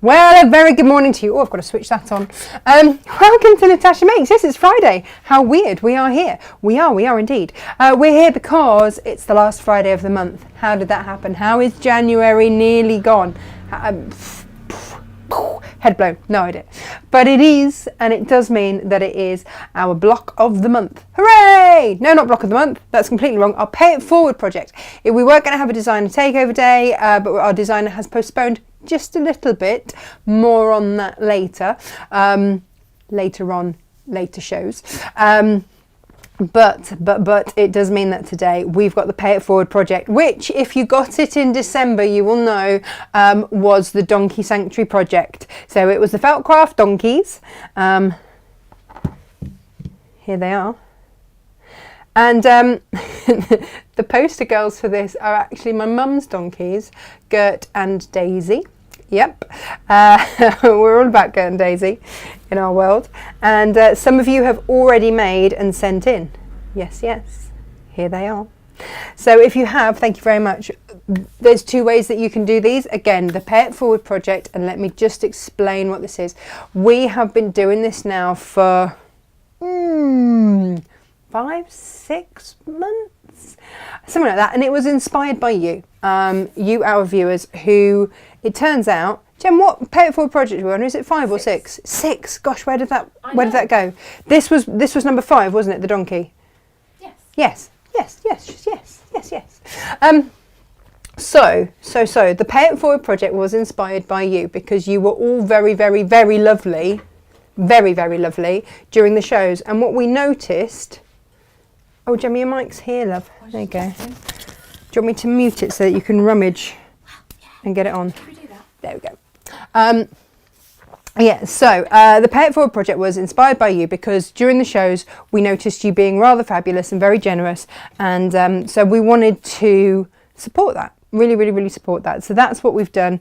Well, a very good morning to you. Oh, I've got to switch that on. Welcome to Natasha Makes. Yes, it's Friday. How weird. We are here. We are indeed. We're here because it's the last Friday of the month. How did that happen? How is January nearly gone? Head blown. No idea. But it is, and it does mean that it is our block of the month. Hooray! No, not block of the month. That's completely wrong. Our Pay It Forward project. We were going to have a designer takeover day, but our designer has postponed just a little bit. More on that later. Later shows. But it does mean that today we've got the Pay It Forward project, which if you got it in December, you will know was the Donkey Sanctuary project. So it was the felt craft donkeys. Here they are. And the poster girls for this are actually my mum's donkeys, Gert and Daisy. Yep, we're all about Gert and Daisy in our world. And some of you have already made and sent in. Yes, here they are. So if you have, thank you very much. There's two ways that you can do these. Again, the Pay It Forward project, and let me just explain what this is. We have been doing this now for 5-6 months, something like that, and it was inspired by you, our viewers, who it turns out. Jem, what Pay It Forward project are we on? Is it 5 or 6? 6. Gosh, where did that go? This was number 5, wasn't it? The donkey. Yes. So the Pay It Forward project was inspired by you because you were all very, very, very lovely, very, very lovely during the shows. And what we noticed. Oh, Gemmy, your mic's here, love. There you go. Do you want me to mute it so that you can rummage and get it on? Can we do that? There we go. The Pay It Forward project was inspired by you because during the shows we noticed you being rather fabulous and very generous, and so we wanted to support that. Really support that. So that's what we've done.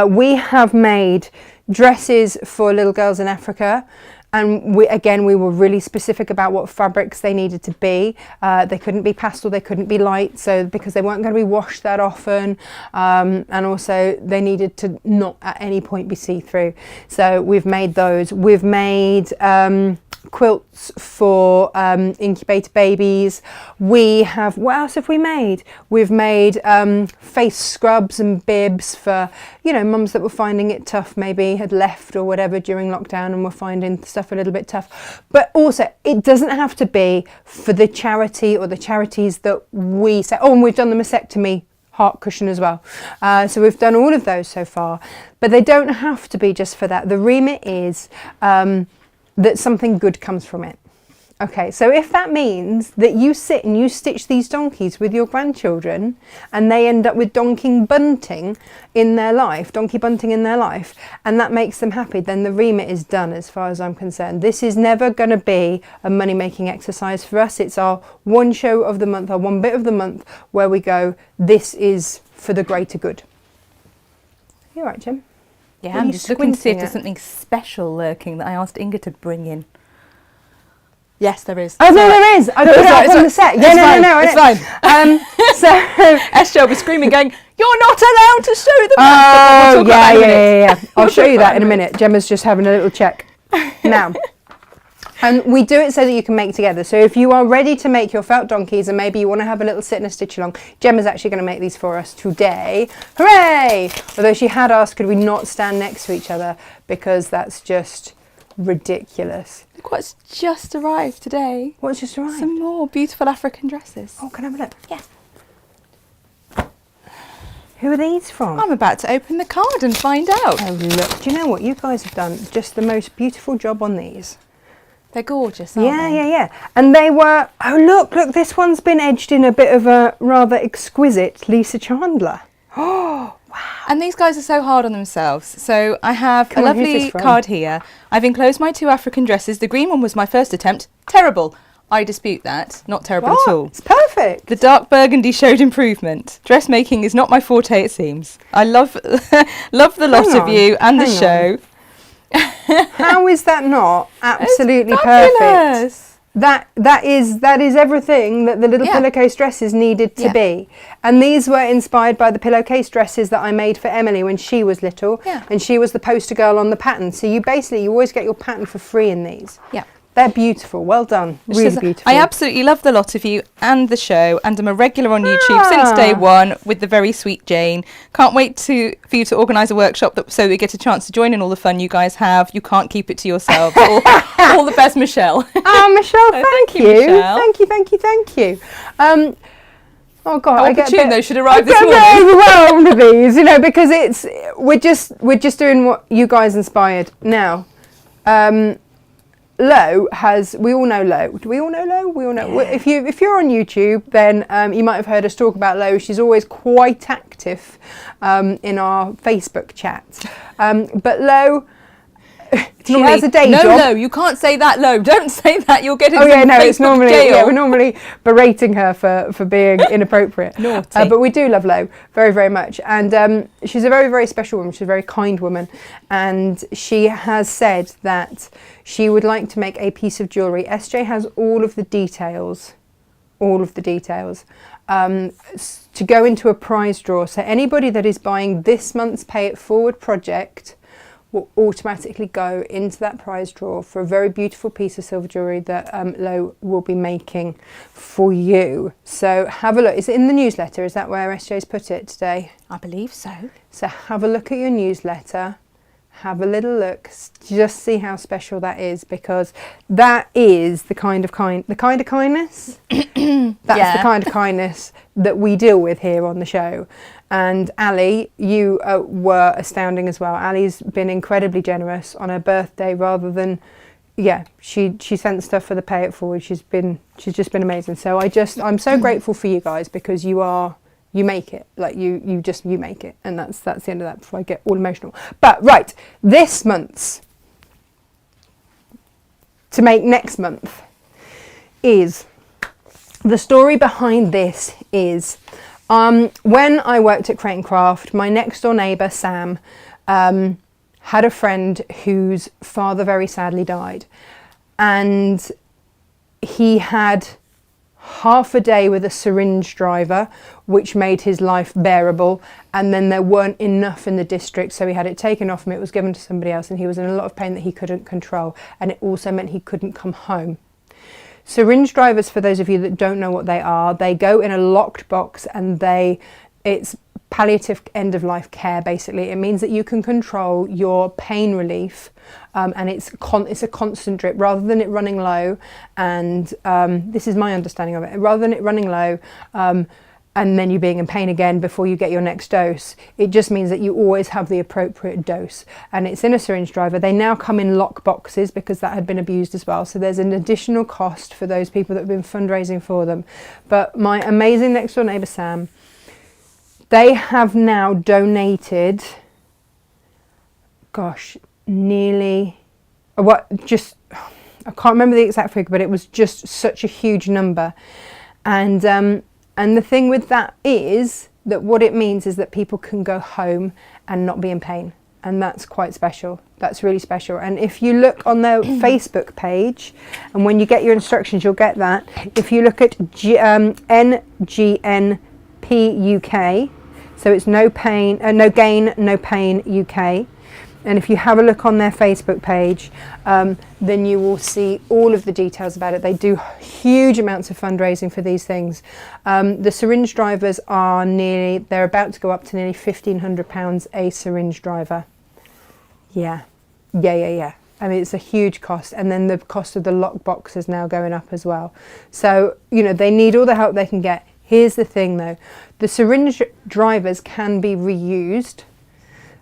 We have made dresses for little girls in Africa. And we were really specific about what fabrics they needed to be. They couldn't be pastel, they couldn't be light, so because they weren't going to be washed that often, and also they needed to not at any point be see-through. So we've made those. We've made quilts for incubator babies. We have, what else have we made? We've made face scrubs and bibs for, mums that were finding it tough, maybe had left or whatever during lockdown and were finding stuff a little bit tough. But also, it doesn't have to be for the charity or the charities that we say. Oh, and we've done the mastectomy heart cushion as well. So we've done all of those so far, but they don't have to be just for that. The remit is that something good comes from it. Okay, so if that means that you sit and you stitch these donkeys with your grandchildren and they end up with donkey bunting in their life, and that makes them happy, then the remit is done as far as I'm concerned. This is never going to be a money-making exercise for us. It's our one show of the month, our one bit of the month where we go, this is for the greater good. You all right, Jim? Yeah, I'm just looking to see if there's something special lurking that I asked Inga to bring in. Yes, there is. Oh, no, there is. I put it up on the set. Yeah, no, it's fine. SJ will be screaming, going, "You're not allowed to show them." Oh, yeah. I'll show you that in a minute. Gemma's just having a little check now. And we do it so that you can make together. So if you are ready to make your felt donkeys and maybe you want to have a little sit and a stitch along, Gemma's actually going to make these for us today. Hooray! Although she had asked, could we not stand next to each other, because that's just ridiculous. Look what's just arrived today. What's just arrived? Some more beautiful African dresses. Oh, can I have a look? Yeah. Who are these from? I'm about to open the card and find out. Oh, look. Do you know what? You guys have done just the most beautiful job on these. They're gorgeous, aren't they? Yeah. And they were, oh, look, this one's been edged in a bit of a rather exquisite Lisa Chandler. Oh, wow. And these guys are so hard on themselves. So I have a lovely card here. I've enclosed my 2 African dresses. The green one was my first attempt. Terrible. I dispute that. Not terrible at all. It's perfect. The dark burgundy showed improvement. Dressmaking is not my forte, it seems. I love the lot of you and the show. How is that not absolutely perfect? that is everything that the little pillowcase dresses needed to be. And these were inspired by the pillowcase dresses that I made for Emily when she was little, and she was the poster girl on the pattern. So you always get your pattern for free in these. Yeah. They're beautiful. Well done. Really beautiful. I absolutely love the lot of you and the show, and I'm a regular on YouTube since day one with the very sweet Jane. Can't wait for you to organise a workshop so we get a chance to join in all the fun you guys have. You can't keep it to yourselves. All the best, Michelle. Oh, Michelle, thank you. Michelle. Thank you. Oh God! How opportune those should arrive this morning. I'm overwhelmed with these, because we're just doing what you guys inspired. Now, Lo we all know Lo. Do we all know Lo? We all know. If you're on YouTube, then you might have heard us talk about Lo. She's always quite active in our Facebook chat. But Lo, she has a day job. No, you can't say that, Lo. Don't say that. You'll get into it's normally we're normally berating her for being inappropriate. Naughty. But we do love Lo very, very much, and she's a very, very special woman. She's a very kind woman, and she has said that she would like to make a piece of jewellery. SJ has all of the details, to go into a prize draw. So anybody that is buying this month's Pay It Forward project will automatically go into that prize draw for a very beautiful piece of silver jewellery that Lo will be making for you. So have a look. Is it in the newsletter? Is that where SJ's put it today? I believe so. So have a look at your newsletter. Have a little look. Just see how special that is, because that is the kind of kindness. That's the kind of kindness that we deal with here on the show. And Ali, you were astounding as well. Ali's been incredibly generous on her birthday, rather than, she sent stuff for the Pay It Forward. She's just been amazing. So I'm so grateful for you guys, because you make it, like you make it, and that's the end of that before I get all emotional. But right, this month's to make next month is, the story behind this is, when I worked at Crate and Craft, my next door neighbour Sam had a friend whose father very sadly died, and he had half a day with a syringe driver, which made his life bearable, and then there weren't enough in the district, so he had it taken off him. It was given to somebody else, and he was in a lot of pain that he couldn't control, and it also meant he couldn't come home. Syringe drivers, for those of you that don't know what they are, they go in a locked box, and it's palliative end of life care. Basically, it means that you can control your pain relief, and it's a constant drip rather than it running low. And this is my understanding of it. Rather than it running low, and then you being in pain again before you get your next dose, it just means that you always have the appropriate dose. And it's in a syringe driver. They now come in lock boxes, because that had been abused as well. So there's an additional cost for those people that have been fundraising for them. But my amazing next door neighbour Sam, they have now donated, nearly, I can't remember the exact figure, but it was just such a huge number. And the thing with that is that what it means is that people can go home and not be in pain. And that's quite special. That's really special. And if you look on their Facebook page, and when you get your instructions, you'll get that. If you look at NGNP UK, so it's no gain, no pain UK. And if you have a look on their Facebook page, then you will see all of the details about it. They do huge amounts of fundraising for these things. The syringe drivers they're about to go up to nearly £1,500 a syringe driver. Yeah. I mean, it's a huge cost. And then the cost of the lock box is now going up as well. So, they need all the help they can get. Here's the thing though, the syringe drivers can be reused,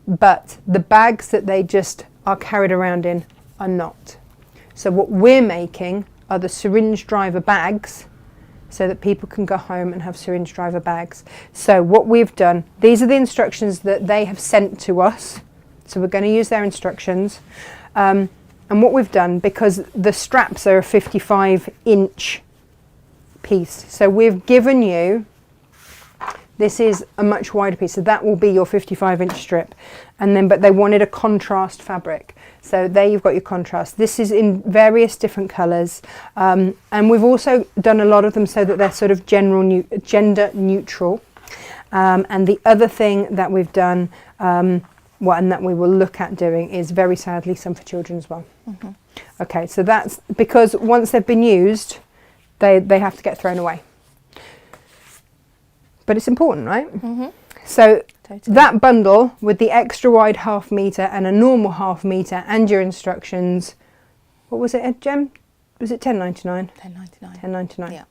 but the bags that they just are carried around in are not. So what we're making are the syringe driver bags, so that people can go home and have syringe driver bags. So what we've done, these are the instructions that they have sent to us. So we're going to use their instructions. And what we've done, because the straps are a 55-inch piece, so we've given you This is a much wider piece, so that will be your 55-inch strip. And then, but they wanted a contrast fabric. So there you've got your contrast. This is in various different colours. And we've also done a lot of them so that they're sort of gender neutral. And the other thing that we've done, and that we will look at doing, is very sadly some for children as well. Mm-hmm. Okay, so that's because once they've been used, they have to get thrown away. But it's important, right? Mm-hmm. So that bundle with the extra wide 1/2 metre and a normal 1/2 metre and your instructions, what was it, Jem? Was it £10.99? £10.99. Yeah.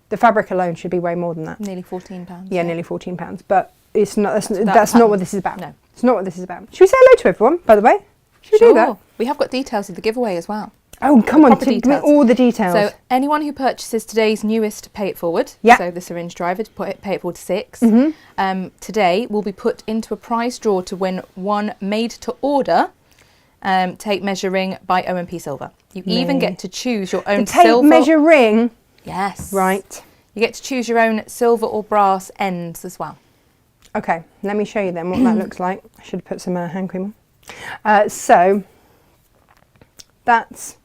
The fabric alone should be way more than that. Nearly £14. Yeah, nearly £14. But it's not. That's not what this is about. No, it's not what this is about. Should we say hello to everyone? By the way, should we do that? We have got details of the giveaway as well. Oh, come on, give me all the details. So anyone who purchases today's newest Pay It Forward, so the Syringe driver, Pay It Forward 6, today will be put into a prize draw to win one made-to-order tape measure ring by OMP Silver. You even get to choose your own silver... tape measure ring? Yes. Right. You get to choose your own silver or brass ends as well. Okay, let me show you then what that looks like. I should have put some hand cream on. So, that's...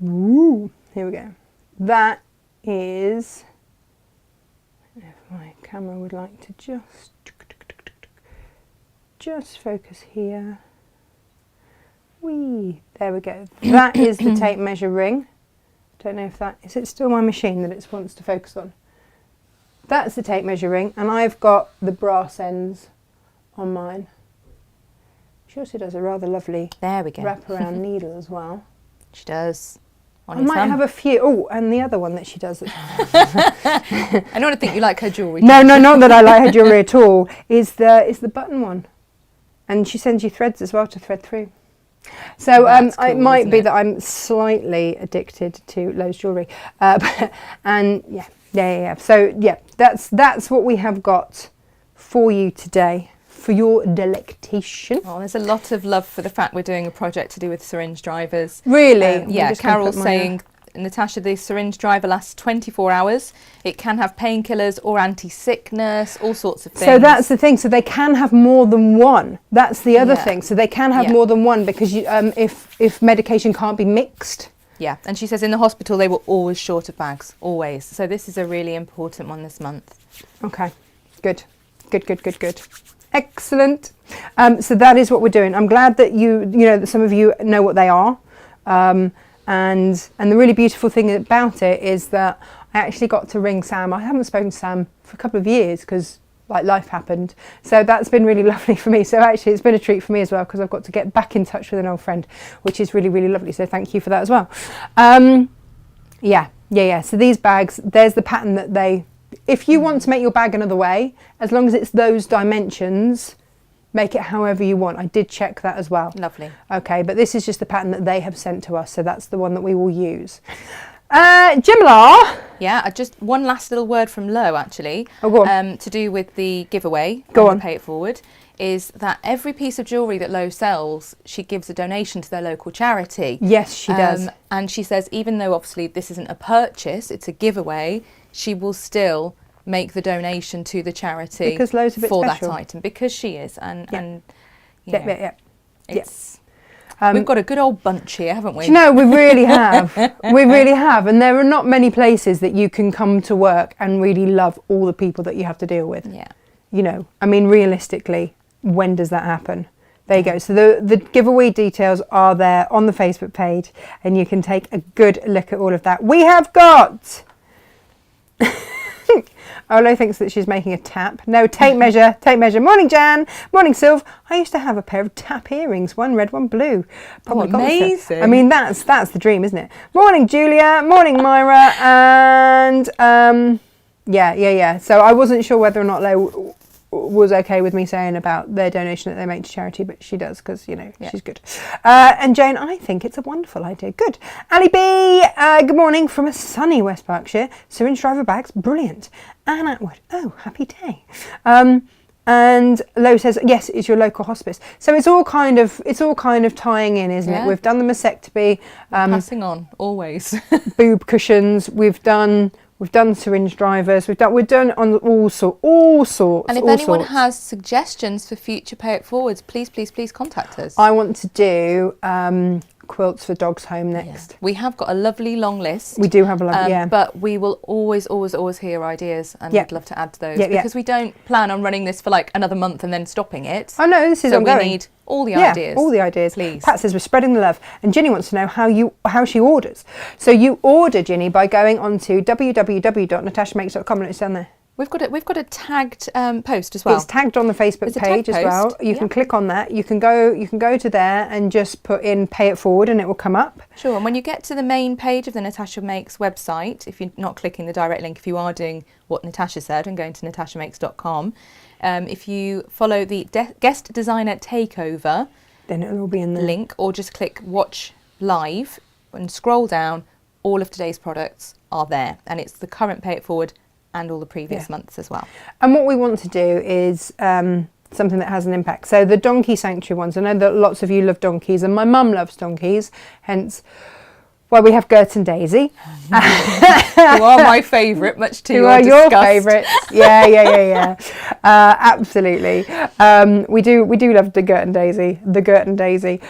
Ooh, here we go. That is, if my camera would like to just focus here. Whee, there we go. That is the tape measure ring. Don't know if that, is it still my machine that it wants to focus on? That's the tape measure ring, and I've got the brass ends on mine. She also does a rather lovely wraparound needle as well. She does. I might have a few. Oh, and the other one that she does. I don't think you like her jewellery. No, not that I like her jewellery at all. Is the button one, and she sends you threads as well to thread through. So cool, it might be that I'm slightly addicted to Lowe's jewellery, and yeah. So yeah, that's what we have got for you today. For your delectation. Oh, there's a lot of love for the fact we're doing a project to do with syringe drivers. Really? Yeah, Carol's saying, Natasha, the syringe driver lasts 24 hours. It can have painkillers or anti-sickness, all sorts of things. So that's the thing. So they can have more than one. That's the other thing. So they can have more than one because you, if medication can't be mixed. Yeah, and she says in the hospital they were always short of bags, always. So this is a really important one this month. Okay, good. Excellent. So that is what we're doing. I'm glad that that some of you know what they are. And the really beautiful thing about it is that I actually got to ring Sam. I haven't spoken to Sam for a couple of years because life happened. So that's been really lovely for me. So actually it's been a treat for me as well because I've got to get back in touch with an old friend, which is really, really lovely. So thank you for that as well. Yeah. So these bags, there's the pattern that if you want to make your bag another way, as long as it's those dimensions, make it however you want. I did check that as well. Lovely. Okay, but this is just the pattern that they have sent to us, so that's the one that we will use. Jimla? Yeah, just one last little word from Lo, actually. Oh, go on. To do with the giveaway. Go on. Pay It Forward. Is that every piece of jewellery that Lo sells, she gives a donation to their local charity. Yes, she does. And she says, even though obviously this isn't a purchase, it's a giveaway, she will still make the donation to the charity because Lo's a bit for special. that item, because she is. And Yes. We've got a good old bunch here, haven't we? Do you know, we really have. We really have. And there are not many places that you can come to work and really love all the people that you have to deal with. Yeah. I mean, realistically, when does that happen? There you go. So the giveaway details are there on the Facebook page, and you can take a good look at all of that. We have got... Olo thinks that she's making a tap. No, tape measure. Morning, Jan. Morning, Sylv. I used to have a pair of tap earrings, one red, one blue. Probably amazing. I mean, that's the dream, isn't it? Morning, Julia. Morning, Myra. And yeah. So I wasn't sure whether or not Lo was okay with me saying about their donation that they make to charity, but she does because, she's good. And Jane, I think it's a wonderful idea. Good. Ali B, good morning from a sunny West Berkshire. Syringe driver bags, brilliant. Anne Atwood, oh, happy day. And Lo says, yes, it's your local hospice. So it's all kind of tying in, isn't it? We've done the mastectomy. Passing on, always. Boob cushions. We've done We've done syringe drivers. We've done on all sorts. And if anyone has suggestions for future Pay It Forwards, please contact us. I want to do quilts for dogs home next. Yeah. We have got a lovely long list. We do have a lovely, but we will always hear ideas, and we'd love to add to those because we don't plan on running this for like another month and then stopping it. Oh no, this is ongoing. We need all the ideas. All the ideas. Please. Pat says we're spreading the love, and Ginny wants to know how she orders. So you order, Ginny, by going onto www.natashamakes.com, and it's down there. We've got a tagged post as well. It's tagged on the Facebook page as well. You can click on that. You can go to there and just put in Pay It Forward, and it will come up. Sure. And when you get to the main page of the Natasha Makes website, if you're not clicking the direct link, if you are doing what Natasha said and going to natashamakes.com, if you follow the guest designer takeover, then it'll all be in there. Link, or just click watch live and scroll down. All of today's products are there, and it's the current Pay It Forward and all the previous months as well. And what we want to do is something that has an impact. So the donkey sanctuary ones, I know that lots of you love donkeys, and my mum loves donkeys, hence why we have Gert and Daisy. Who are my favourite, much to your disgust. Who are your favourites? Yeah. Absolutely. We do love the Gert and Daisy.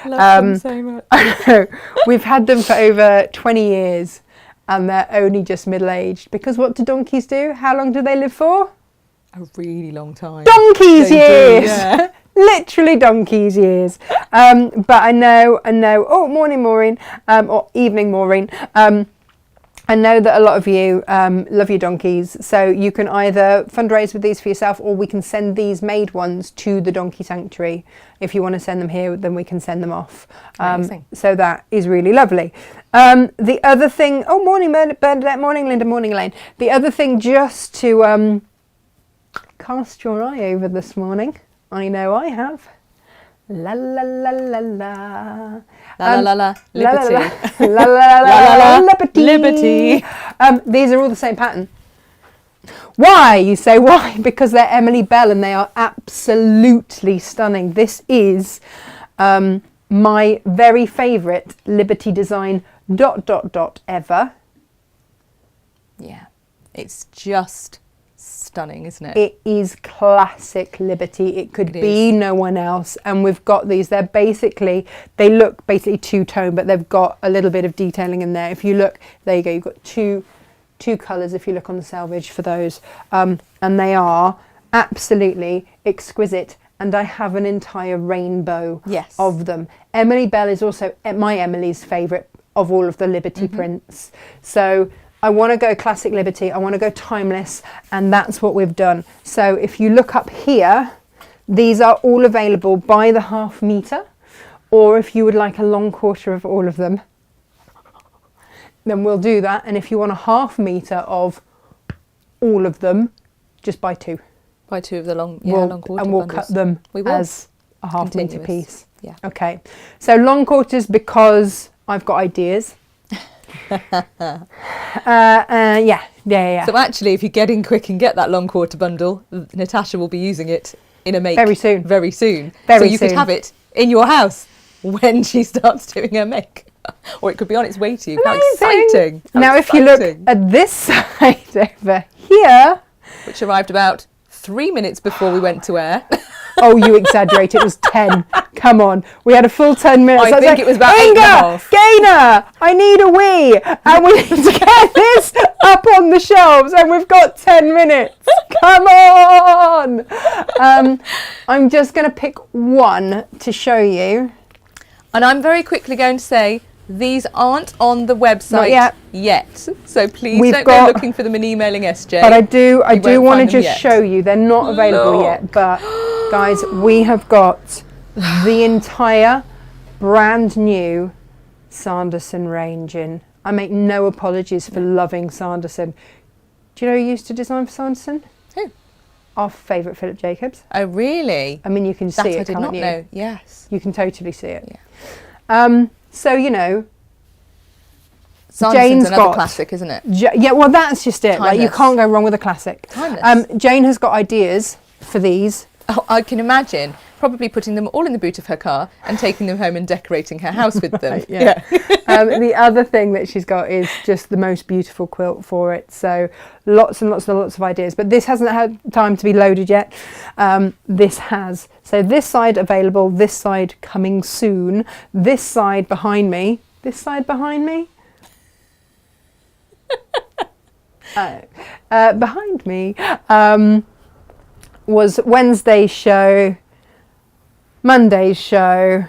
Love them so much. We've had them for over 20 years. And they're only just middle-aged. Because what do donkeys do? How long do they live for? A really long time. Donkey's years! Yeah. Literally donkey's years. But I know, oh, morning Maureen, or evening Maureen. I know that a lot of you love your donkeys, so you can either fundraise with these for yourself, or we can send these made ones to the donkey sanctuary. If you want to send them here, then we can send them off. So that is really lovely. The other thing, oh, morning Bernadette, morning Linda, morning Elaine. The other thing, just to cast your eye over this morning, I know I have. La la la la la. La la la liberty. La la la liberty. These are all the same pattern. Why? You say why? Because they're Emily Bell and they are absolutely stunning. This is my very favourite Liberty design ... ever. Yeah, it's just stunning, isn't it? It is classic Liberty. It could be no one else. And we've got these. They look basically two-tone, but they've got a little bit of detailing in there. If you look, there you go. You've got two colours if you look on the selvage for those. And they are absolutely exquisite. And I have an entire rainbow of them. Emily Bell is also my Emily's favourite of all of the Liberty prints. So I want to go classic Liberty, I want to go timeless, and that's what we've done. So if you look up here, these are all available by the half metre, or if you would like a long quarter of all of them, then we'll do that. And if you want a half metre of all of them, just buy two. Buy two of the long quarter and we'll bundles. cut them as a half metre piece. Yeah. Okay. So long quarters because I've got ideas. Yeah. So actually, if you get in quick and get that long quarter bundle, Natasha will be using it in a make very soon. So you could have it in your house when she starts doing her make, or it could be on its way to you. How exciting! Now, if you look at this side over here, which arrived about 3 minutes before we went to air. Oh, you exaggerate. It was 10. Come on. We had a full 10 minutes. I think it was about 8.5. Gainer, I need a wee. And we need to get this up on the shelves. And we've got 10 minutes. Come on. I'm just going to pick one to show you. And I'm very quickly going to say, these aren't on the website yet. So please don't go looking for them and emailing SJ. But I do want to just show you. They're not available yet. But guys, we have got the entire brand new Sanderson range in. I make no apologies for loving Sanderson. Do you know who used to design for Sanderson? Who? Our favourite Philip Jacobs. Oh, really? I mean, you can see it, I did not know. Yes. You can totally see it. Yeah. So, you know, Sanderson's another classic, isn't it? Yeah, well, that's just it. Like, you can't go wrong with a classic. Timeless. Jane has got ideas for these. Oh, I can imagine probably putting them all in the boot of her car and taking them home and decorating her house with them. Right, yeah. The other thing that she's got is just the most beautiful quilt for it. So lots and lots and lots of ideas. But this hasn't had time to be loaded yet. This has. So this side available, this side coming soon. This side behind me. This side behind me. Behind me was Wednesday's show, Monday's show.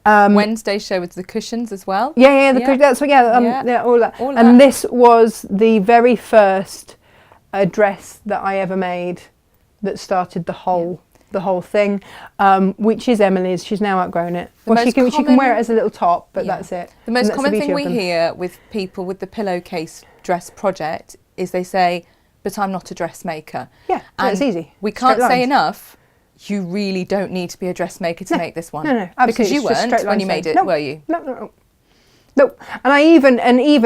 Wednesday's show with the cushions as well. That's what. All that. And this was the very first dress that I ever made that started the whole thing, which is Emily's. She's now outgrown it. Well, she can wear it as a little top, but that's it. The most common thing we hear with people with the pillowcase dress project is they say, "But I'm not a dressmaker." Yeah, and it's easy. We can't say enough. You really don't need to be a dressmaker to make this one. No, absolutely. Because you weren't when you made it, were you? No. And I even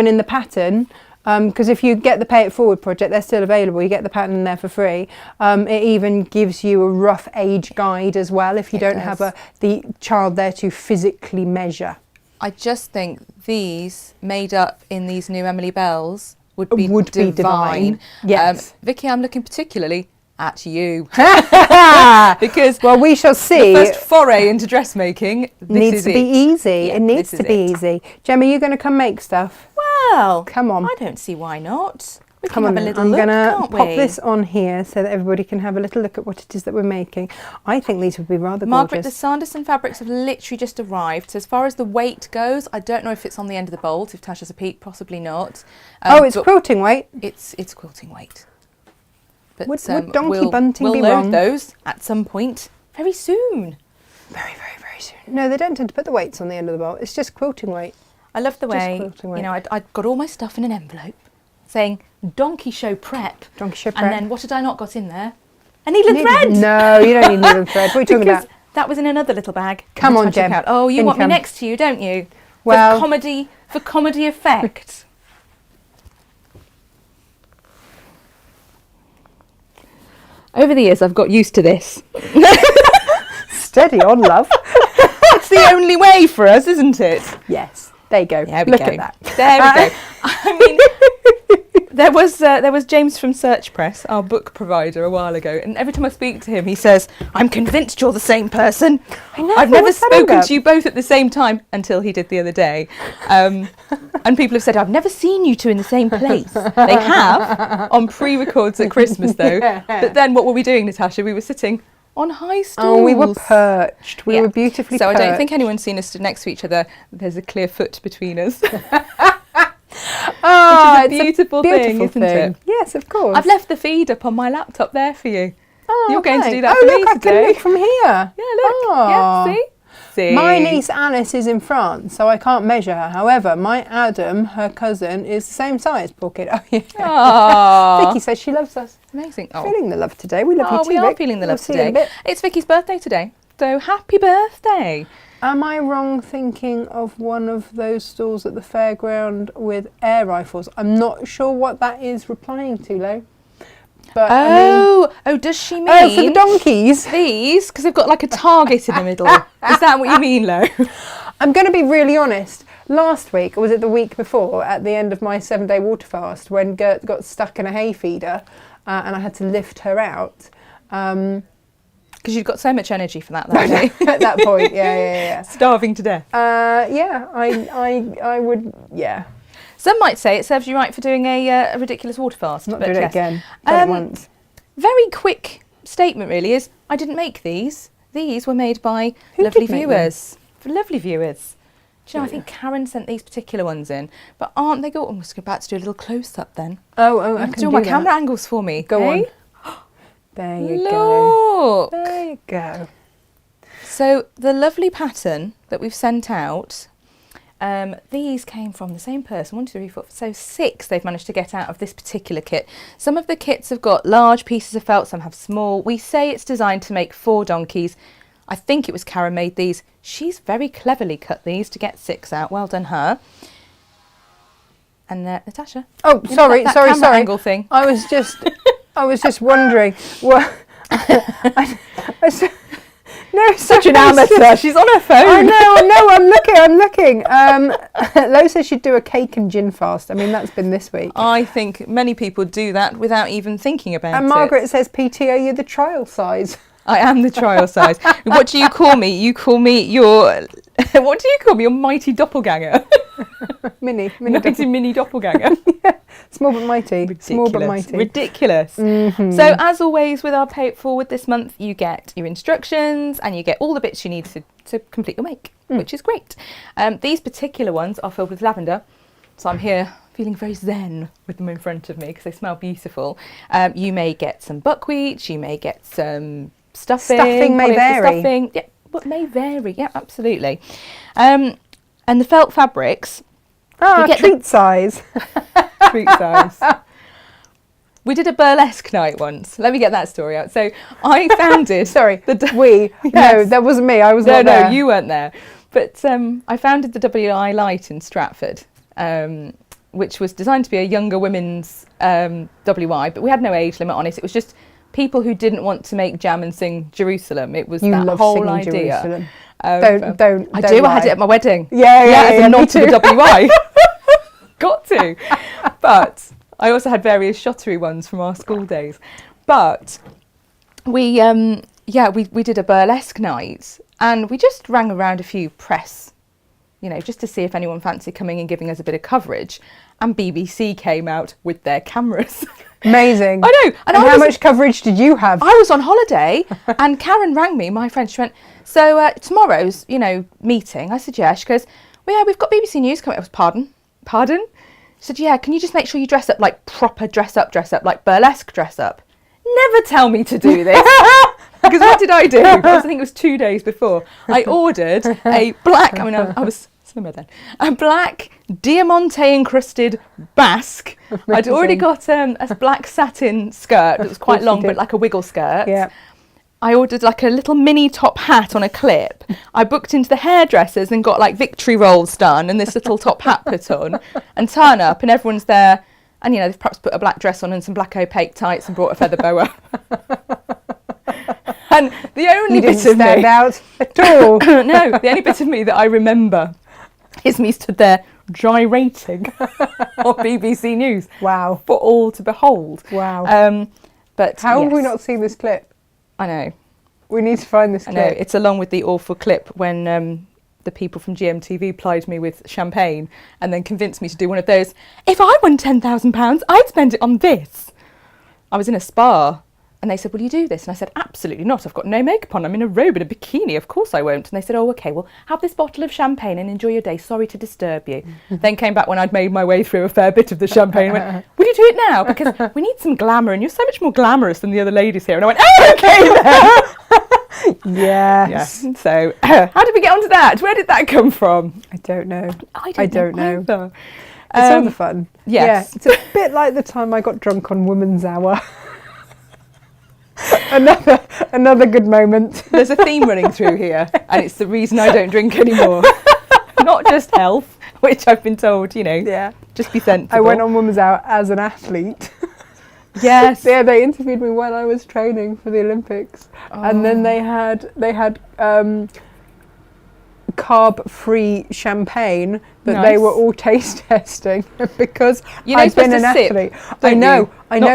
in the pattern, because if you get the Pay It Forward project, they're still available. You get the pattern in there for free. It even gives you a rough age guide as well if you don't have the child there to physically measure. I just think these made up in these new Emily Bells would be divine. Yes. Vicky, I'm looking particularly at you because we shall see. The first foray into dressmaking needs to be easy. Yeah, it needs to be easy. Gemma, you're going to come make stuff? Well, come on. I don't see why not. We Come can on, have a little I'm look, going to can't pop we? this on here so that everybody can have a little look at what it is that we're making. I think these would be rather Margaret, gorgeous. the Sanderson fabrics have literally just arrived. So as far as the weight goes, I don't know if it's on the end of the bolt. If Tasha's a peek, possibly not. It's quilting weight. It's quilting weight. But would donkey bunting we'll be load wrong? Those at some point very soon. Very, very, very soon. No, they don't tend to put the weights on the end of the bolt. It's just quilting weight. I love the way, I got all my stuff in an envelope saying Donkey Show Prep. Donkey Show Prep. And then what had I not got in there? A needle and thread! No, you don't need needle and thread. What are you talking about? That was in another little bag. Come on, Jem. Oh, you want me next to you, don't you? Well, for comedy effect. Over the years, I've got used to this. Steady on, love. It's the only way for us, isn't it? Yes. There you go. There we Look go. at that. There we go. I mean, there was James from Search Press, our book provider, a while ago, and every time I speak to him, he says, "I'm convinced you're the same person. I've never spoken to you both at the same time," until he did the other day. And people have said, "I've never seen you two in the same place." They have on pre-records at Christmas, though. Yeah. But then, what were we doing, Natasha? We were sitting on high stools. Oh, we were perched. We were beautifully perched. So I don't think anyone's seen us stood next to each other. There's a clear foot between us. Oh, which is a beautiful thing, isn't it? Yes, of course. I've left the feed up on my laptop there for you. Oh, you're going to do that for me look, I today. can look from here. Yeah, look. Oh. Yeah, see? My niece Alice is in France, so I can't measure her. However, my Adam, her cousin, is the same size, poor kid. Oh, yeah. Aww. Vicky says she loves us. Amazing. Feeling the love today. We love you too, we are Vic. feeling the We'll love see you in a today. bit. It's Vicky's birthday today, so happy birthday. Am I wrong thinking of one of those stalls at the fairground with air rifles? I'm not sure what that is replying to, Lo. But does she mean? Oh, for the donkeys. These, because they've got like a target in the middle. Is that what you mean, Lo? I'm going to be really honest. Last week, or was it the week before, at the end of my 7-day water fast, when Gert got stuck in a hay feeder and I had to lift her out. Because you've got so much energy for that day. At that point, yeah. Starving to death. I would, yeah. Some might say it serves you right for doing a ridiculous water fast. Not doing it again. Done it once. Very quick statement, really, is I didn't make these. These were made by lovely viewers. For lovely viewers. Do you know, I think Karen sent these particular ones in, but aren't they good? I'm just about to do a little close-up then. I can do all my camera angles for me. Go on. There you go. Look. There you go. So the lovely pattern that we've sent out, these came from the same person, 1, 2, 3, 4, so 6 they've managed to get out of this particular kit. Some of the kits have got large pieces of felt, some have small. We say it's designed to make 4 donkeys. I think it was Karen made these. She's very cleverly cut these to get 6 out. Well done her. And Natasha. Oh, sorry. Angle thing. I was just wondering. Well, No, such an amateur. She's on her phone. I know. I'm looking. Lo says she'd do a cake and gin fast. I mean, that's been this week. I think many people do that without even thinking about it. And Margaret says, PT, are you the trial size? I am the trial size. What do you call me? You call me your... What do you call me? Your mighty doppelganger. Mini mini doppelganger. Yeah. Small but mighty. Ridiculous. Small but mighty. Ridiculous. Mm-hmm. So as always with our Pay It Forward this month, you get your instructions and you get all the bits you need to complete your make, which is great. These particular ones are filled with lavender. So I'm here feeling very zen with them in front of me because they smell beautiful. You may get some buckwheat, you may get some stuffing. Stuffing may vary. Stuffing. Yeah, but may vary. Yeah, absolutely. And the felt fabrics. Treat size. Treat size. We did a burlesque night once. Let me get that story out. So I founded... Sorry, Yes. No, that wasn't me. I was not there. No, you weren't there. But I founded the WI Light in Stratford, which was designed to be a younger women's WI, but we had no age limit on it. It was just people who didn't want to make jam and sing Jerusalem. It was that whole idea. Jerusalem. Don't I do. Lie. I had it at my wedding. Yeah, as a nod to the WI. Got to. But I also had various shottery ones from our school days. But we did a burlesque night and we just rang around a few press, just to see if anyone fancied coming and giving us a bit of coverage. And BBC came out with their cameras. Amazing. I know. And how much coverage did you have? I was on holiday and Karen rang me, my friend. She went, so tomorrow's, meeting. I said, yeah. She goes, well, yeah, we've got BBC News coming. I was, pardon? She said, yeah, can you just make sure you dress up like proper dress up, like burlesque dress up? Never tell me to do this. Because what did I do? I think it was 2 days before. I ordered a black, I was slimmer then, a black diamante encrusted basque. Amazing. I'd already got a black satin skirt that was quite long, but like a wiggle skirt. Yeah. I ordered like a little mini top hat on a clip. I booked into the hairdressers and got like victory rolls done and this little top hat put on and turn up and everyone's there and they've perhaps put a black dress on and some black opaque tights and brought a feather boa. And the only bit of stand me out at all. No, the only bit of me that I remember is me stood there gyrating on BBC News. Wow. For all to behold. Wow. But how have we not seen this clip? I know. We need to find this clip. I know. It's along with the awful clip when the people from GMTV plied me with champagne and then convinced me to do one of those, if I won £10,000, I'd spend it on this. I was in a spa and they said, will you do this? And I said, absolutely not. I've got no makeup on. I'm in a robe and a bikini. Of course I won't. And they said, oh, OK, well, have this bottle of champagne and enjoy your day. Sorry to disturb you. Then came back when I'd made my way through a fair bit of the champagne and went, will you do it now? Because we need some glamour and you're so much more glamorous than the other ladies here. And I went, oh, OK then. Yes. Yeah. So how did we get onto that? Where did that come from? I don't know. I don't know. Either. It's all the fun. Yes. Yeah, it's a bit like the time I got drunk on Women's Hour. Another good moment. There's a theme running through here, and it's the reason I don't drink anymore. Not just health, which I've been told, Yeah. just be sensible. I went on Women's Hour as an athlete. Yes. Yeah, they interviewed me when I was training for the Olympics, and then they had carb-free champagne that they were all taste testing because I'd been an athlete. I know,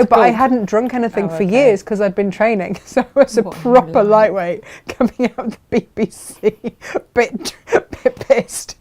but I hadn't drunk anything for years because I'd been training, so I was a proper lightweight coming out of the BBC, bit pissed.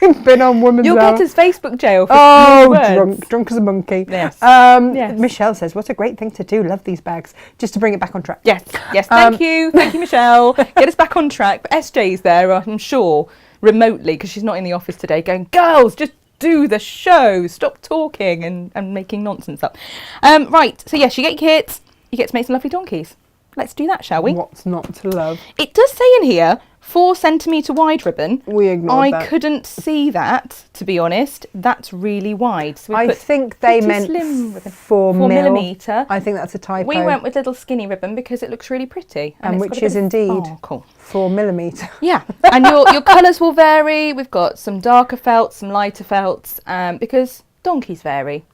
Having been on Women's Hour. You'll get us Facebook jail for drunk as a monkey. Yes. Yes. Michelle says, what a great thing to do. Love these bags. Just to bring it back on track. Yes. Thank you, Michelle. Get us back on track. But SJ's there, I'm sure, remotely, because she's not in the office today, going, girls, just do the show. Stop talking and making nonsense up. Right. So yes, you get your kits. You get to make some lovely donkeys. Let's do that, shall we? What's not to love? It does say in here 4 centimetre wide ribbon. We ignored that. I couldn't see that, to be honest. That's really wide. So I think they meant slim ribbon. 4 millimetre. I think that's a typo. We went with little skinny ribbon because it looks really pretty. And it's which got a is bit of- indeed Oh, cool. 4 millimetre. Yeah, and your colours will vary. We've got some darker felts, some lighter felts, because donkeys vary.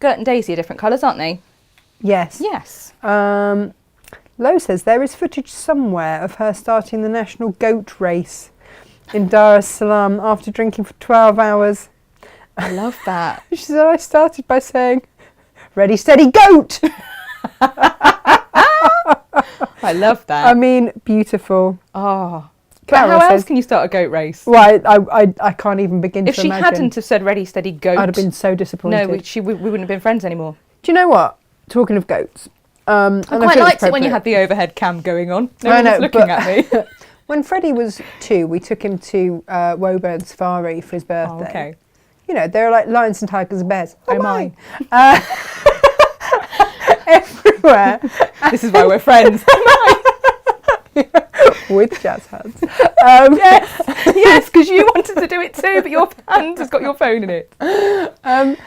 Gert and Daisy are different colours, aren't they? Yes. Yes. Lo says there is footage somewhere of her starting the national goat race in Dar es Salaam after drinking for 12 hours. I love that. She said, I started by saying, ready, steady, goat! I love that. I mean, beautiful. Oh. But Clara how else says- can you start a goat race? Right, I can't even begin If to she imagine. hadn't have said ready, steady, goat. I'd have been so disappointed. No, we wouldn't have been friends anymore. Do you know what? Talking of goats. I quite liked it when you had the overhead cam going on. No one was looking at me. When Freddie was 2, we took him to Woburn Safari for his birthday. Oh, okay. You know, there are like lions and tigers and bears. Oh my. Everywhere. This is why we're friends. With jazz hands. Yes, because you wanted to do it too, but your hand has got your phone in it. And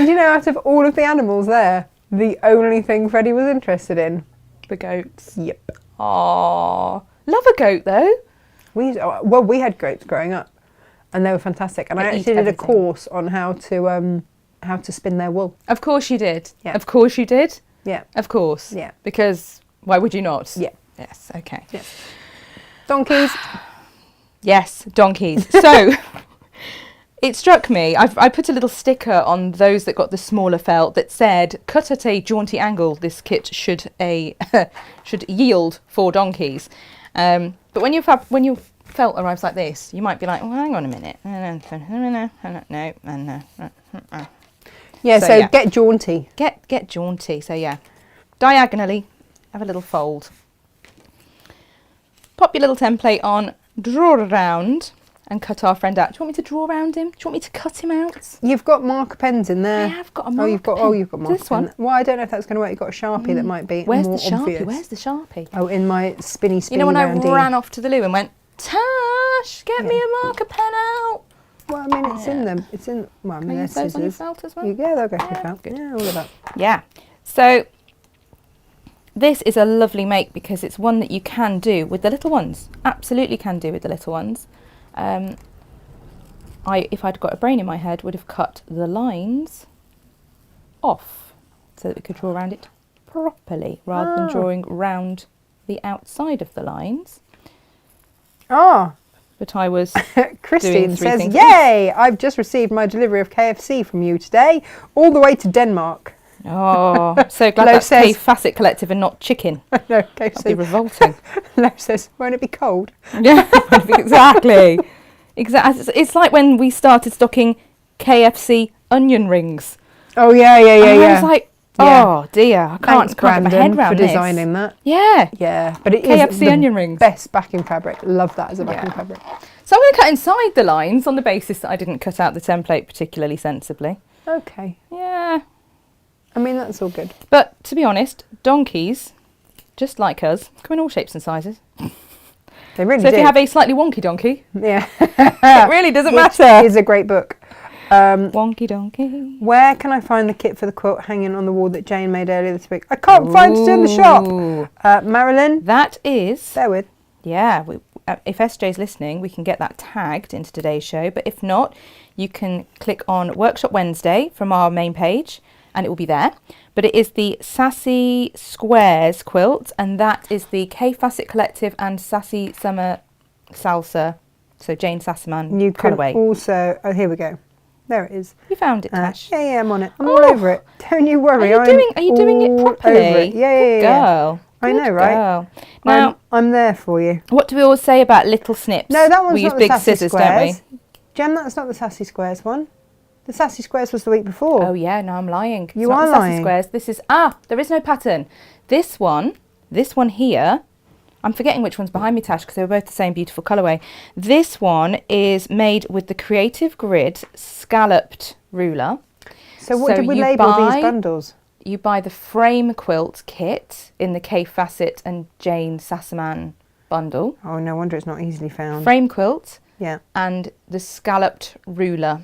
you know, out of all of the animals there, the only thing Freddie was interested in. The goats. Yep. Aww. Love a goat though. We had goats growing up, and they were fantastic. And I They eat actually did a everything. course on how to spin their wool. Of course you did. Yeah. Of course you did. Yeah. Of course. Yeah. Because why would you not? Yeah. Yes. Okay. Yeah. Donkeys. Yes. Donkeys. So it struck me. I put a little sticker on those that got the smaller felt that said, "Cut at a jaunty angle. This kit should yield 4 donkeys." But when your felt arrives like this, you might be like, "Well, hang on a minute. No. Yeah, So, so yeah. get jaunty. Get jaunty." So yeah, diagonally, have a little fold. Pop your little template on, draw around, and cut our friend out. Do you want me to draw around him? Do you want me to cut him out? You've got marker pens in I there. have got a marker You've got pen. marker This one? pen. Well, I don't know if that's going to work. You've got a Sharpie that might be Where's more the Sharpie? obvious. Where's the Sharpie? Oh, in my spinny You know when roundy. I ran off to the loo and went, "Tash, get me a marker pen out." Well, I mean, it's in them. It's in. Well, I mean, Can you there's use those on your scissors. felt as well? Yeah, they'll go for Yeah, felt. good. Yeah, all of that. Yeah. So this is a lovely make because it's one that you can do with the little ones. Absolutely can do with the little ones. If I'd got a brain in my head, would have cut the lines off so that we could draw around it properly rather than drawing round the outside of the lines. Ah, But I was Christine doing 3 says, things. "Yay! I've just received my delivery of KFC from you today, all the way to Denmark." Oh, so glad Lo that's says- K Facet Collective and not chicken. No, That'd be KFC. revolting. Lo says, "Won't it be cold?" Yeah, exactly. Exactly. It's like when we started stocking KFC onion rings. Oh yeah. And I was like, Yeah. oh dear, I Thanks, can't get my head Brandon, around for this. designing that. Yeah. Yeah, but it is KFC the onion rings. best backing fabric. Love that as a backing Yeah. fabric. So I'm going to cut inside the lines on the basis that I didn't cut out the template particularly sensibly. Okay. Yeah. I mean, that's all good. But to be honest, donkeys, just like us, come in all shapes and sizes. They really So do. if you have a slightly wonky donkey, Yeah. it really doesn't Which matter. is a great book. Wonky donkey. Where can I find the kit for the quilt hanging on the wall that Jane made earlier this week? I can't find it in the shop. Ooh. Marilyn, That is, bear with. yeah, if SJ's listening, we can get that tagged into today's show. But if not, you can click on Workshop Wednesday from our main page and it will be there. But it is the Sassy Squares quilt, and that is the K Facet Collective and Sassy Summer Salsa, so Jane Sassaman You can colourway. also, oh, here we go. There it is. You found it, Tash. Yeah, I'm on it. I'm Oh. all over it. Don't you worry. Are you doing it all properly? over it. Yeah. Good girl. I know, Good right? girl. Now, I'm there for you. what do we always say about little snips? No, that one's we not use the big Sassy scissors, Squares. don't we? Jem, that's not the Sassy Squares one. The Sassy Squares was the week before. Oh yeah, no, I'm lying. It's You not are the Sassy lying. Squares. This is there is no pattern. This one here. I'm forgetting which one's behind me, Tash, because they were both the same beautiful colourway. This one is made with the Creative Grid scalloped ruler. So what So did we you label buy- these bundles? You buy the frame quilt kit in the K Facet and Jane Sassaman bundle. Oh, no wonder it's not easily found. Frame quilt Yeah. and the scalloped ruler,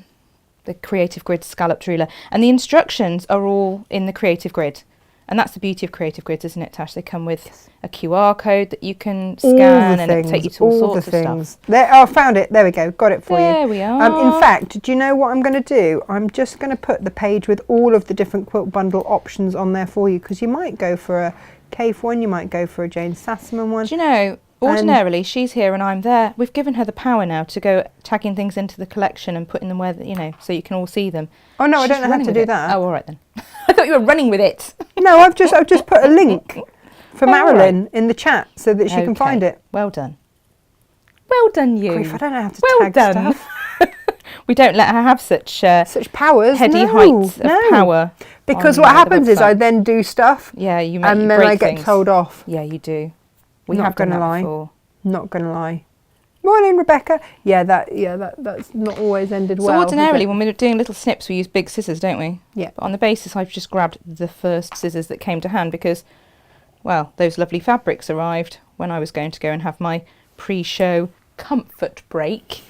the Creative Grid scalloped ruler. And the instructions are all in the Creative Grid. And that's the beauty of Creative Grids, isn't it, Tash? They come with a QR code that you can scan and it'll take you to all sorts of stuff. There, oh, found it. There we go. Got it for you. There we are. In fact, do you know what I'm going to do? I'm just going to put the page with all of the different quilt bundle options on there for you, because you might go for a Cave one, you might go for a Jane Sassaman one. Do you know, ordinarily she's here and I'm there. We've given her the power now to go tagging things into the collection and putting them where, so you can all see them. Oh no, She's I don't know how running to with do it. that. Oh, all right then. I thought you were running with it. No, I've just put a link for Oh, Marilyn in the chat so that she can find it. Well done. Well done, you. Grief, I don't know how to Well tag done. stuff. We don't let her have such Such powers, heady no, heights of no. power. Because on, what the happens is website. I then do stuff, Yeah, you and then break I get things. told off. Yeah, you do. We Not have done gonna that lie. before. Not gonna lie. Morning, Rebecca. That's not always ended So well. ordinarily, has it? when we're doing little snips, we use big scissors, don't we? Yeah. But on the basis, I've just grabbed the first scissors that came to hand because, well, those lovely fabrics arrived when I was going to go and have my pre-show comfort break,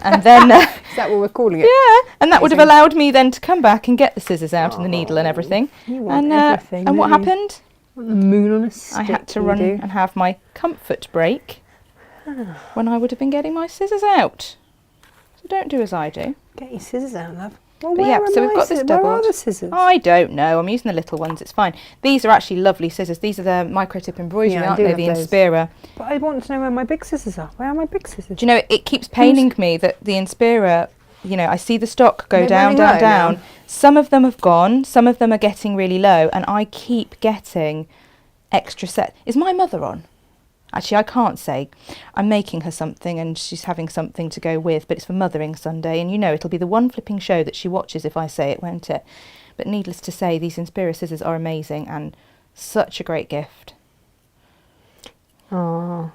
and then Is that what we're calling it? yeah, and that would have Amazing. allowed me then to come back and get the scissors out and the needle and everything. You want And everything. and what don't you? happened? Want the moon on a stick. I had to you run do. and have my comfort break when I would have been getting my scissors out. So don't do as I do. Get your scissors out, love. Well, But yeah, where so am we've I got this Where are doubled. the scissors? I don't know. I'm using the little ones. It's fine. These are actually lovely scissors. These are the microtip embroidery, Yeah, I aren't do they? have The those. Inspira. But I want to know where my big scissors are. Where are my big scissors? Do you know, it keeps paining me that the Inspira, I see the stock go They're down, running down, low down. now. Some of them have gone. Some of them are getting really low. And I keep getting extra set. Is my mother on? Actually, I can't say. I'm making her something and she's having something to go with, but it's for Mothering Sunday. And it'll be the one flipping show that she watches if I say it, won't it? But needless to say, these Inspira scissors are amazing and such a great gift. Oh,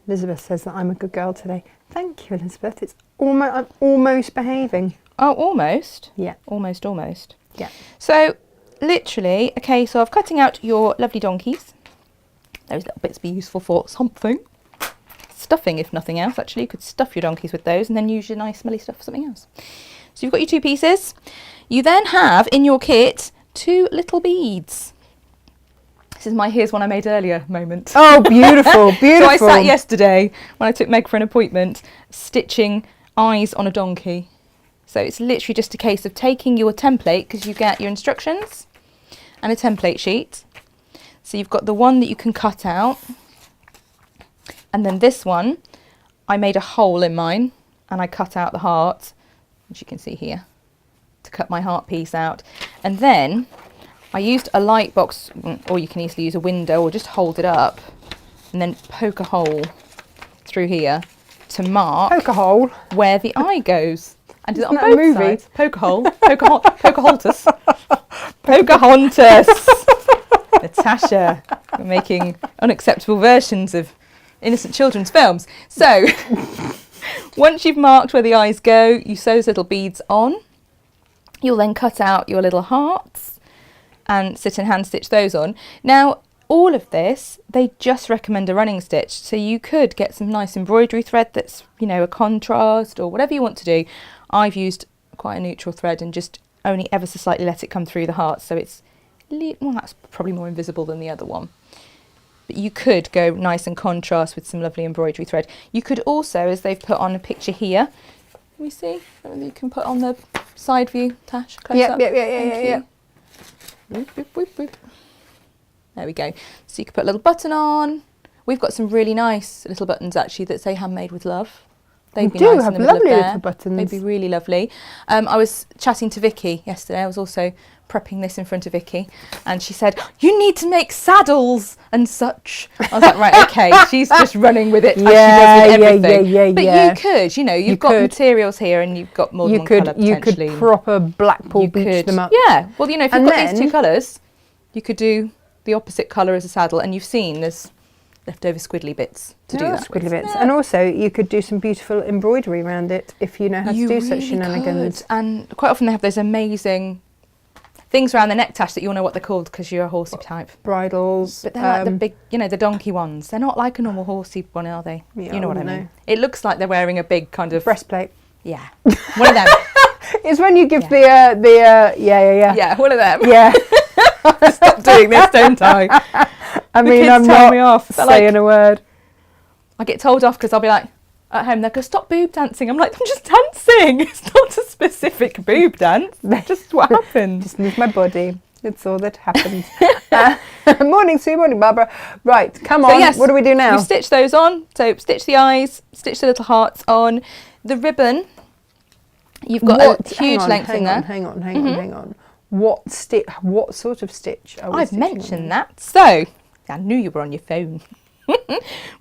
Elizabeth says that I'm a good girl today. Thank you, Elizabeth. I'm almost behaving. Oh, almost. Yeah. Almost. Yeah. So, literally, a case of cutting out your lovely donkeys. Those little bits be useful for something. Stuffing, if nothing else, actually. You could stuff your donkeys with those and then use your nice smelly stuff for something else. So you've got your 2 pieces. You then have, in your kit, 2 little beads. This is my here's one I made earlier moment. Oh, beautiful, beautiful. So I sat yesterday, when I took Meg for an appointment, stitching eyes on a donkey. So it's literally just a case of taking your template, because you get your instructions and a template sheet. So you've got the one that you can cut out. And then this one, I made a hole in mine and I cut out the heart, which you can see here, to cut my heart piece out. And then I used a light box, or you can easily use a window or just hold it up and then poke a hole through here to mark Poke a hole. where the eye goes. And do it on Isn't that a both movie? sides. Poke a hole. Pocahontas. Pocahontas. Natasha. We're making unacceptable versions of innocent children's films. So, once you've marked where the eyes go, you sew those little beads on. You'll then cut out your little hearts and sit and hand stitch those on. Now, all of this, they just recommend a running stitch. So you could get some nice embroidery thread that's, a contrast or whatever you want to do. I've used quite a neutral thread and just only ever so slightly let it come through the heart. So it's, well, that's probably more invisible than the other one. But you could go nice and contrast with some lovely embroidery thread. You could also, as they've put on a picture here, let me see, you can put on the side view, Tash, close up. Yeah. Thank you. Boop, boop, boop, boop. There we go. So you can put a little button on. We've got some really nice little buttons actually that say handmade with love. They'd be do nice have in the middle lovely of there. little buttons. They'd be really lovely. I was chatting to Vicky yesterday. I was also prepping this in front of Vicky, and she said, "You need to make saddles and such." I was like, right, okay. She's just running with it. As she does with everything. But you could, you've got materials here, and you've got more than one colour potentially. You could proper Blackpool beach them up. Yeah. Well, if you've And got these then- 2 colours, you could do the opposite colour as a saddle, and you've seen there's leftover squiddly bits to do that squiggly with. bits. Yeah. And also you could do some beautiful embroidery around it if you know how to do such shenanigans. Could. And quite often they have those amazing things around the neck, Tash, that you'll know what they're called because you're a horsey type. Bridles. But they're like the big, the donkey ones. They're not like a normal horsey one, are they? Yeah, you know what I no. mean? It looks like they're wearing a big kind of breastplate. Yeah, one of them. It's when you give Yeah. Yeah, one of them. Yeah. Stop doing this, don't I? I The mean, kids I'm tell not me off. They're saying a word. I get told off because I'll be like, at home, they go, "Stop boob dancing." I'm like, I'm just dancing. It's not a specific boob dance. It's just what happened. Just move my body. It's all that happens. Morning, Sue. Morning, Barbara. Right, come on. Yes, what do we do now? We've stitched those on. So stitch the eyes, stitch the little hearts on. The ribbon, you've got a huge length in there. Hang on. What sort of stitch are we I've stitching mentioned on? that. So I knew you were on your phone.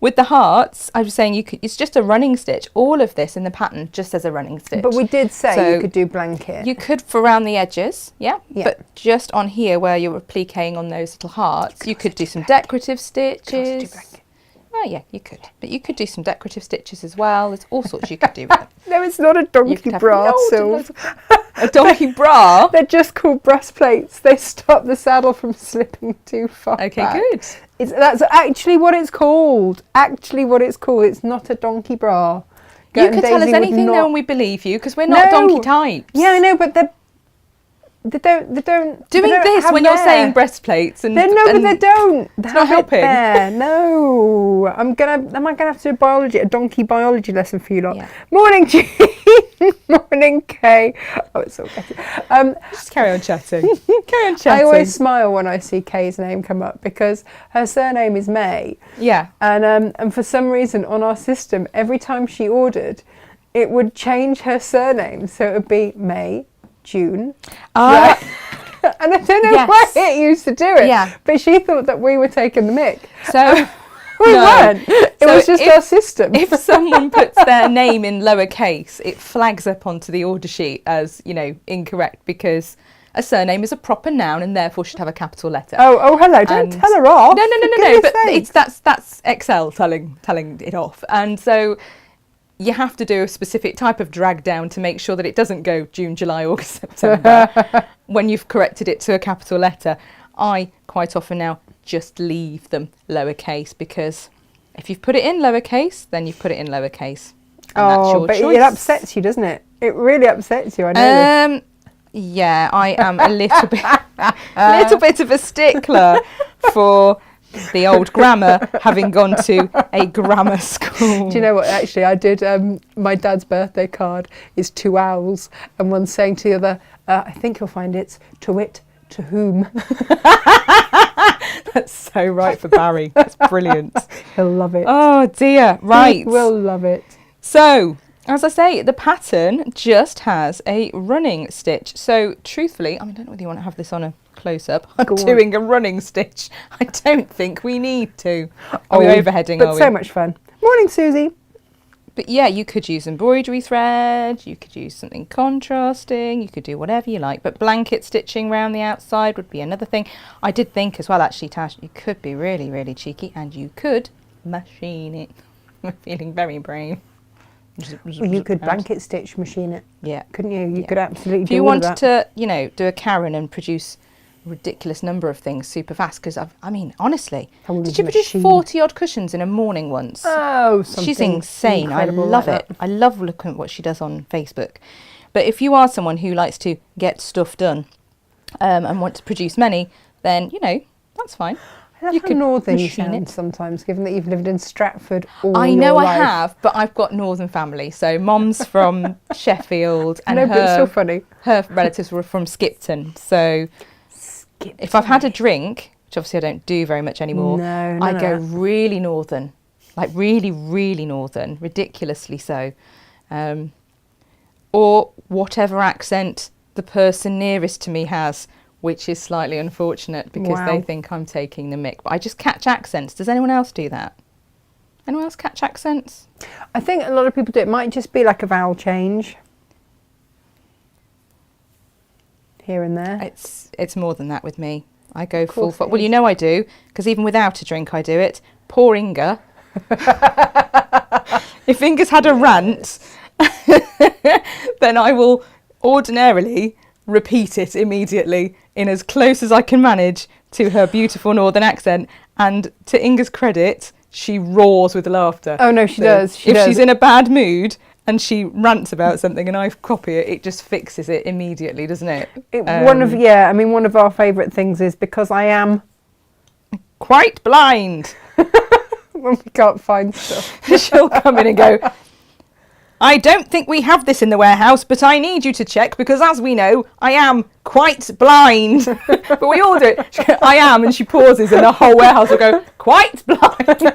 With the hearts, I was saying it's just a running stitch. All of this in the pattern just as a running stitch. But we did say So you could do blanket. You could for around the edges, yeah. But just on here where you're pliquing on those little hearts, you could do some decorative stitches. Oh yeah, you could. But you could do some decorative stitches as well. There's all sorts you could do with them. No, it's not a donkey bra, Sylv. A donkey bra? They're just called breastplates. They stop the saddle from slipping too far Okay, back. good. That's actually what it's called. It's not a donkey bra. You could tell us anything though and we believe you because we're not donkey types. Yeah, I know, but they don't doing this when you're saying breastplates and but they don't. It's not helping. No, am I gonna have to do a donkey biology lesson for you lot? Yeah. Morning, Jean. Morning, Kay. Oh, it's all getting. Just carry on chatting. Carry on chatting. I always smile when I see Kay's name come up because her surname is May. Yeah. And for some reason on our system, every time she ordered, it would change her surname, so it would be May. June. And I don't know why it used to do it, but she thought that we were taking the mick. So we weren't. It was just our system. If someone puts their name in lowercase, it flags up onto the order sheet as, incorrect because a surname is a proper noun and therefore should have a capital letter. Oh, hello! Don't tell her off. No. But that's Excel telling it off, and so. You have to do a specific type of drag down to make sure that it doesn't go June, July, August, September when you've corrected it to a capital letter. I quite often now just leave them lowercase because if you've put it in lowercase, then you've put it in lowercase. And that's your choice. It upsets you, doesn't it? It really upsets you, I know this. Yeah, I am a little bit of a stickler for the old grammar, having gone to a grammar school. Do you know what? Actually, I did. My dad's birthday card is 2 owls, and one's saying to the other, "I think you'll find it's to wit, to whom." That's so right for Barry. That's brilliant. He'll love it. Oh dear. Right. He will love it. So, as I say, the pattern just has a running stitch. So, truthfully, I don't know whether you want to have this on a close-up. I'm doing a running stitch. I don't think we need to. Are we overheading? But so much fun. Morning, Susie. But yeah, you could use embroidery thread. You could use something contrasting. You could do whatever you like. But blanket stitching around the outside would be another thing. I did think as well, actually, Tash, you could be really, really cheeky and you could machine it. I'm feeling very brave. You could blanket stitch machine it. Yeah. Couldn't you? You could absolutely if do you all of wanted that. to, do a Karen and produce a ridiculous number of things super fast, because honestly, did you produce 40 odd cushions in a morning once? Oh, she's insane. I love it. I love looking at what she does on Facebook. But if you are someone who likes to get stuff done and want to produce many, then that's fine. I love how northern you sound sometimes, given that you've lived in Stratford all your life. I know I have, but I've got northern family. So Mom's from Sheffield, and but it's still funny. Her relatives were from Skipton. So if I've had a drink, which obviously I don't do very much anymore, I go really northern, like really, really northern, ridiculously so. Or whatever accent the person nearest to me has, which is slightly unfortunate because they think I'm taking the mick. But I just catch accents. Does anyone else do that? Anyone else catch accents? I think a lot of people do. It might just be like a vowel change here and there. It's more than that with me. I go full. Well, I do, because even without a drink, I do it. Poor Inga. If Inga's had a rant, then I will ordinarily repeat it immediately in as close as I can manage to her beautiful northern accent. And to Inga's credit, she roars with laughter. Oh no, she does. She's in a bad mood and she rants about something and I copy it, it just fixes it immediately, doesn't it? One of our favourite things is because I am quite blind. When we can't find stuff. She'll come in and go, I don't think we have this in the warehouse, but I need you to check because, as we know, I am quite blind. But we all do it. She goes, I am, and she pauses, and the whole warehouse will go, quite blind.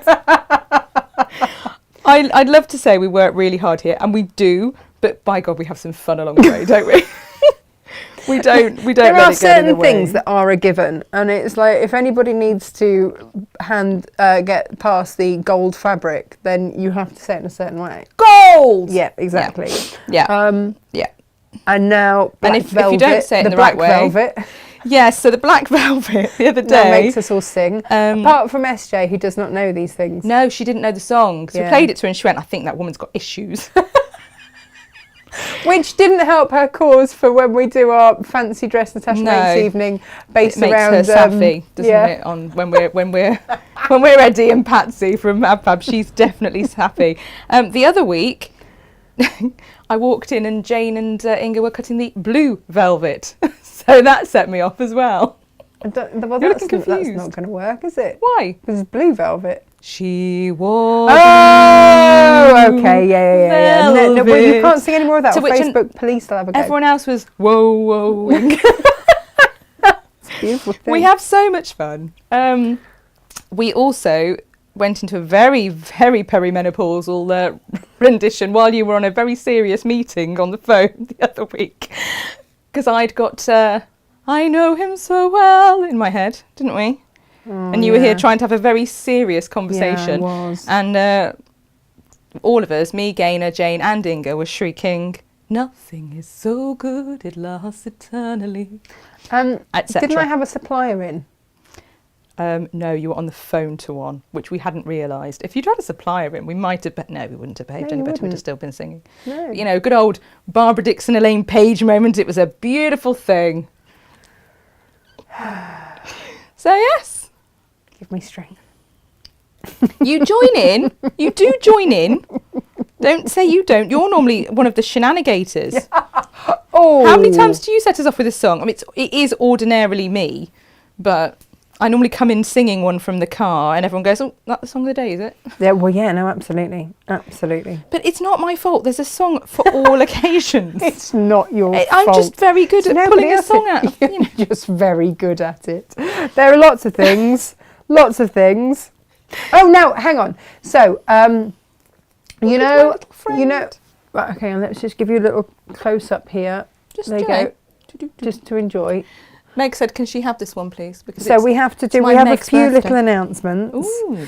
I'd love to say we work really hard here, and we do, but by God, we have some fun along the way, don't we? We don't. There let are it get in the certain way. things that are a given, and it's like if anybody needs to get past the gold fabric, then you have to say it in a certain way. Gold. Yeah, exactly. Yeah. Yeah. And now black And if velvet, you don't say it in the black right way- velvet, Yes. So the black velvet the other that day. makes us all sing. Apart from SJ, who does not know these things. No, she didn't know the song. So Yeah. we played it to her, and she went, "I think that woman's got issues." Which didn't help her cause for when we do our fancy dress Natasha No. makes evening based It makes around her sappy, doesn't yeah. it? On when we're Eddie and Patsy from AbFab, she's definitely sappy. The other week, I walked in and Jane and Inga were cutting the blue velvet, so that set me off as well. Well, You're that's looking confused. not going to work, is it? Why? Because it's blue velvet. She wore. Oh, okay, yeah. No, well, you velvet. can't sing any more of that. To Or which Facebook police will have a go. Everyone else was whoa, whoa. It's a beautiful thing. We have so much fun. We also went into a very, very perimenopausal rendition while you were on a very serious meeting on the phone the other week. Because I'd got I know him so well in my head, didn't we? And you were here trying to have a very serious conversation. Yeah, I was. And all of us, me, Gaynor, Jane and Inga, were shrieking, "Nothing is so good, it lasts eternally," etc. Didn't I have a supplier in? No, you were on the phone to one, which we hadn't realised. If you'd had a supplier in, we might have... No, we wouldn't have behaved No, any you better. We'd have wouldn't. still been singing. No. You know, good old Barbara Dixon, Elaine Page moment. It was a beautiful thing. So, yes. Give me strength. You join in. You do join in. Don't say you don't. You're normally one of the shenanigators. Oh. How many times do you set us off with a song? I mean, it is ordinarily me, but I normally come in singing one from the car and everyone goes, "Oh, that's the song of the day, is it?" Yeah, well, yeah, no, absolutely. Absolutely. But it's not my fault. There's a song for all occasions. It's not your fault. I'm just very good at Nobody pulling a else song is- out. You know. You're just very good at it. There are lots of things. Lots of things. Oh, no, hang on. So, you know, right, okay, let's just give you a little close up here. Just there you Jane. go. Just to enjoy. Meg said, "Can she have this one, please?" Because So we have to do. it's We my have a Meg's few birthday. little announcements. Ooh.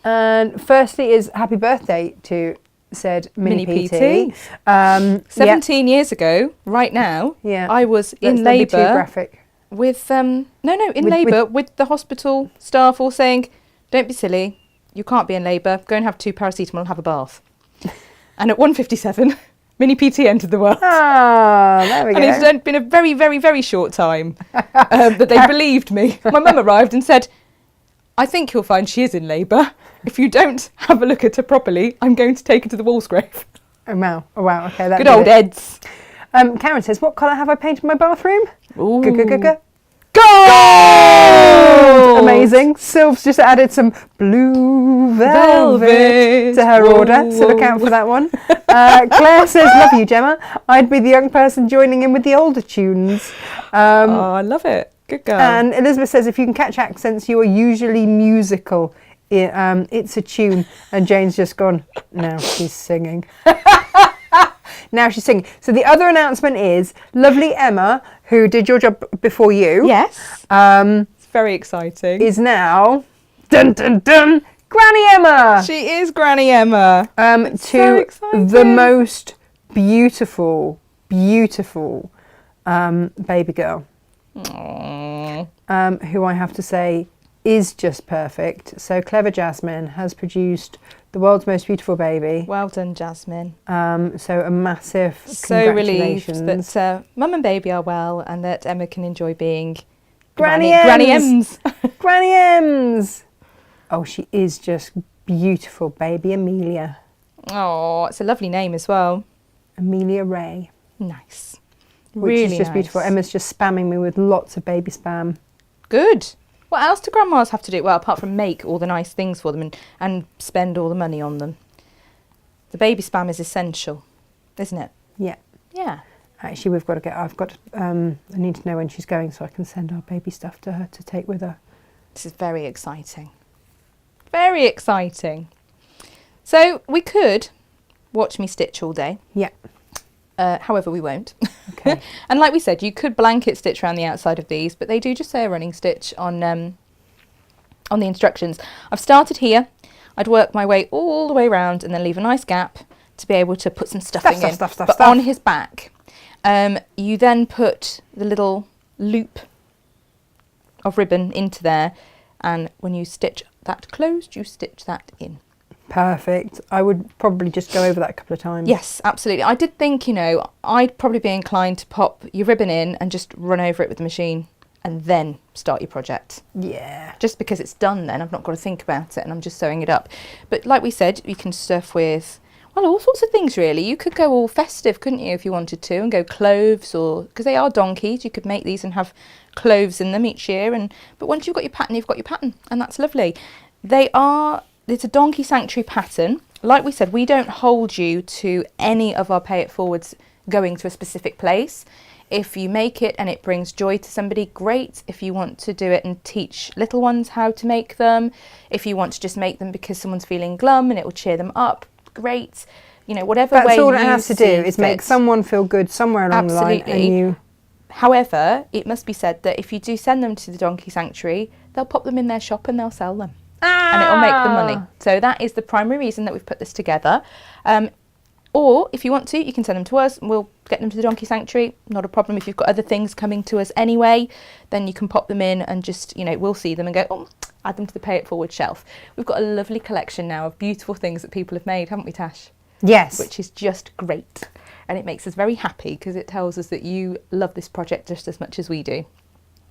And firstly is happy birthday to said Mini Mini PT. PT. Yeah, 17 years ago, right now, yeah. I was Let's in not be too labour graphic. with in With- labour with the hospital staff all saying, "Don't be silly, you can't be in labour. Go and have 2 paracetamol and have a bath." And at 1:57, Mini PT entered the world. Ah, there we go. And it's been a very, very, very short time that they believed me. My mum arrived and said, "I think you'll find she is in labour. If you don't have a look at her properly, I'm going to take her to the Walsgrave." Oh wow, okay. That Good did old it. Eds. Karen says, what colour have I painted my bathroom? Ooh. Gold! Gold! Amazing. Sylv's just added some blue velvet Velvet. to her Whoa, order, so look whoa. out for that one. Claire says, love you, Gemma. I'd be the young person joining in with the older tunes. Oh, I love it. Good girl. And Elizabeth says, if you can catch accents, you are usually musical. It's a tune. And Jane's just gone, now she's singing. Now she's singing. So the other announcement is lovely Emma, who did your job before you. Yes. Um, It's very exciting. is now dun dun dun Granny Emma She is Granny Emma. to so exciting. the most beautiful baby girl, Aww. who I have to say is just perfect. So Clever Jasmine has produced the world's most beautiful baby. Well done, Jasmine. So a massive So relieved congratulations. that Mum and baby are well and that Emma can enjoy being Granny Granny Ems. Ems. Granny Ems. Oh, she is just beautiful, baby Amelia. Oh, it's a lovely name as well. Amelia Ray. Nice. Which Really is just beautiful. nice. Emma's just spamming me with lots of baby spam. Good. What else do grandmas have to do? Well, apart from make all the nice things for them and spend all the money on them. The baby spam is essential, isn't it? Yeah. Yeah. Actually, we've got to get. I need to know when she's going so I can send our baby stuff to her to take with her. This is very exciting. Very exciting. So we could watch me stitch all day. Yeah. However, we won't. Okay. And like we said, you could blanket stitch around the outside of these, but they do just say a running stitch on the instructions. I've started here. I'd work my way all the way around and then leave a nice gap to be able to put some stuffing in. But on his back, you then put the little loop of ribbon into there, and when you stitch that closed, you stitch that in. Perfect. I would probably just go over that a couple of times. Yes, absolutely. I did think, I'd probably be inclined to pop your ribbon in and just run over it with the machine and then start your project. Yeah. Just because it's done then, I've not got to think about it and I'm just sewing it up. But like we said, you can stuff with, well, all sorts of things really. You could go all festive, couldn't you, if you wanted to, and go cloves, or because they are donkeys, you could make these and have cloves in them each year. But once you've got your pattern, you've got your pattern, and that's lovely. It's a donkey sanctuary pattern. Like we said, we don't hold you to any of our pay it forwards going to a specific place. If you make it and it brings joy to somebody, great. If you want to do it and teach little ones how to make them, if you want to just make them because someone's feeling glum and it will cheer them up, great. Whatever way you see fit. That's all it has to do is make someone feel good somewhere along the line. And However, it must be said that if you do send them to the donkey sanctuary, they'll pop them in their shop and they'll sell them. And it'll make them money. So that is the primary reason that we've put this together. Or if you want to, you can send them to us and we'll get them to the donkey sanctuary. Not a problem. If you've got other things coming to us anyway, then you can pop them in and just, we'll see them and go, oh, add them to the pay it forward shelf. We've got a lovely collection now of beautiful things that people have made, haven't we, Tash? Yes. Which is just great. And it makes us very happy because it tells us that you love this project just as much as we do,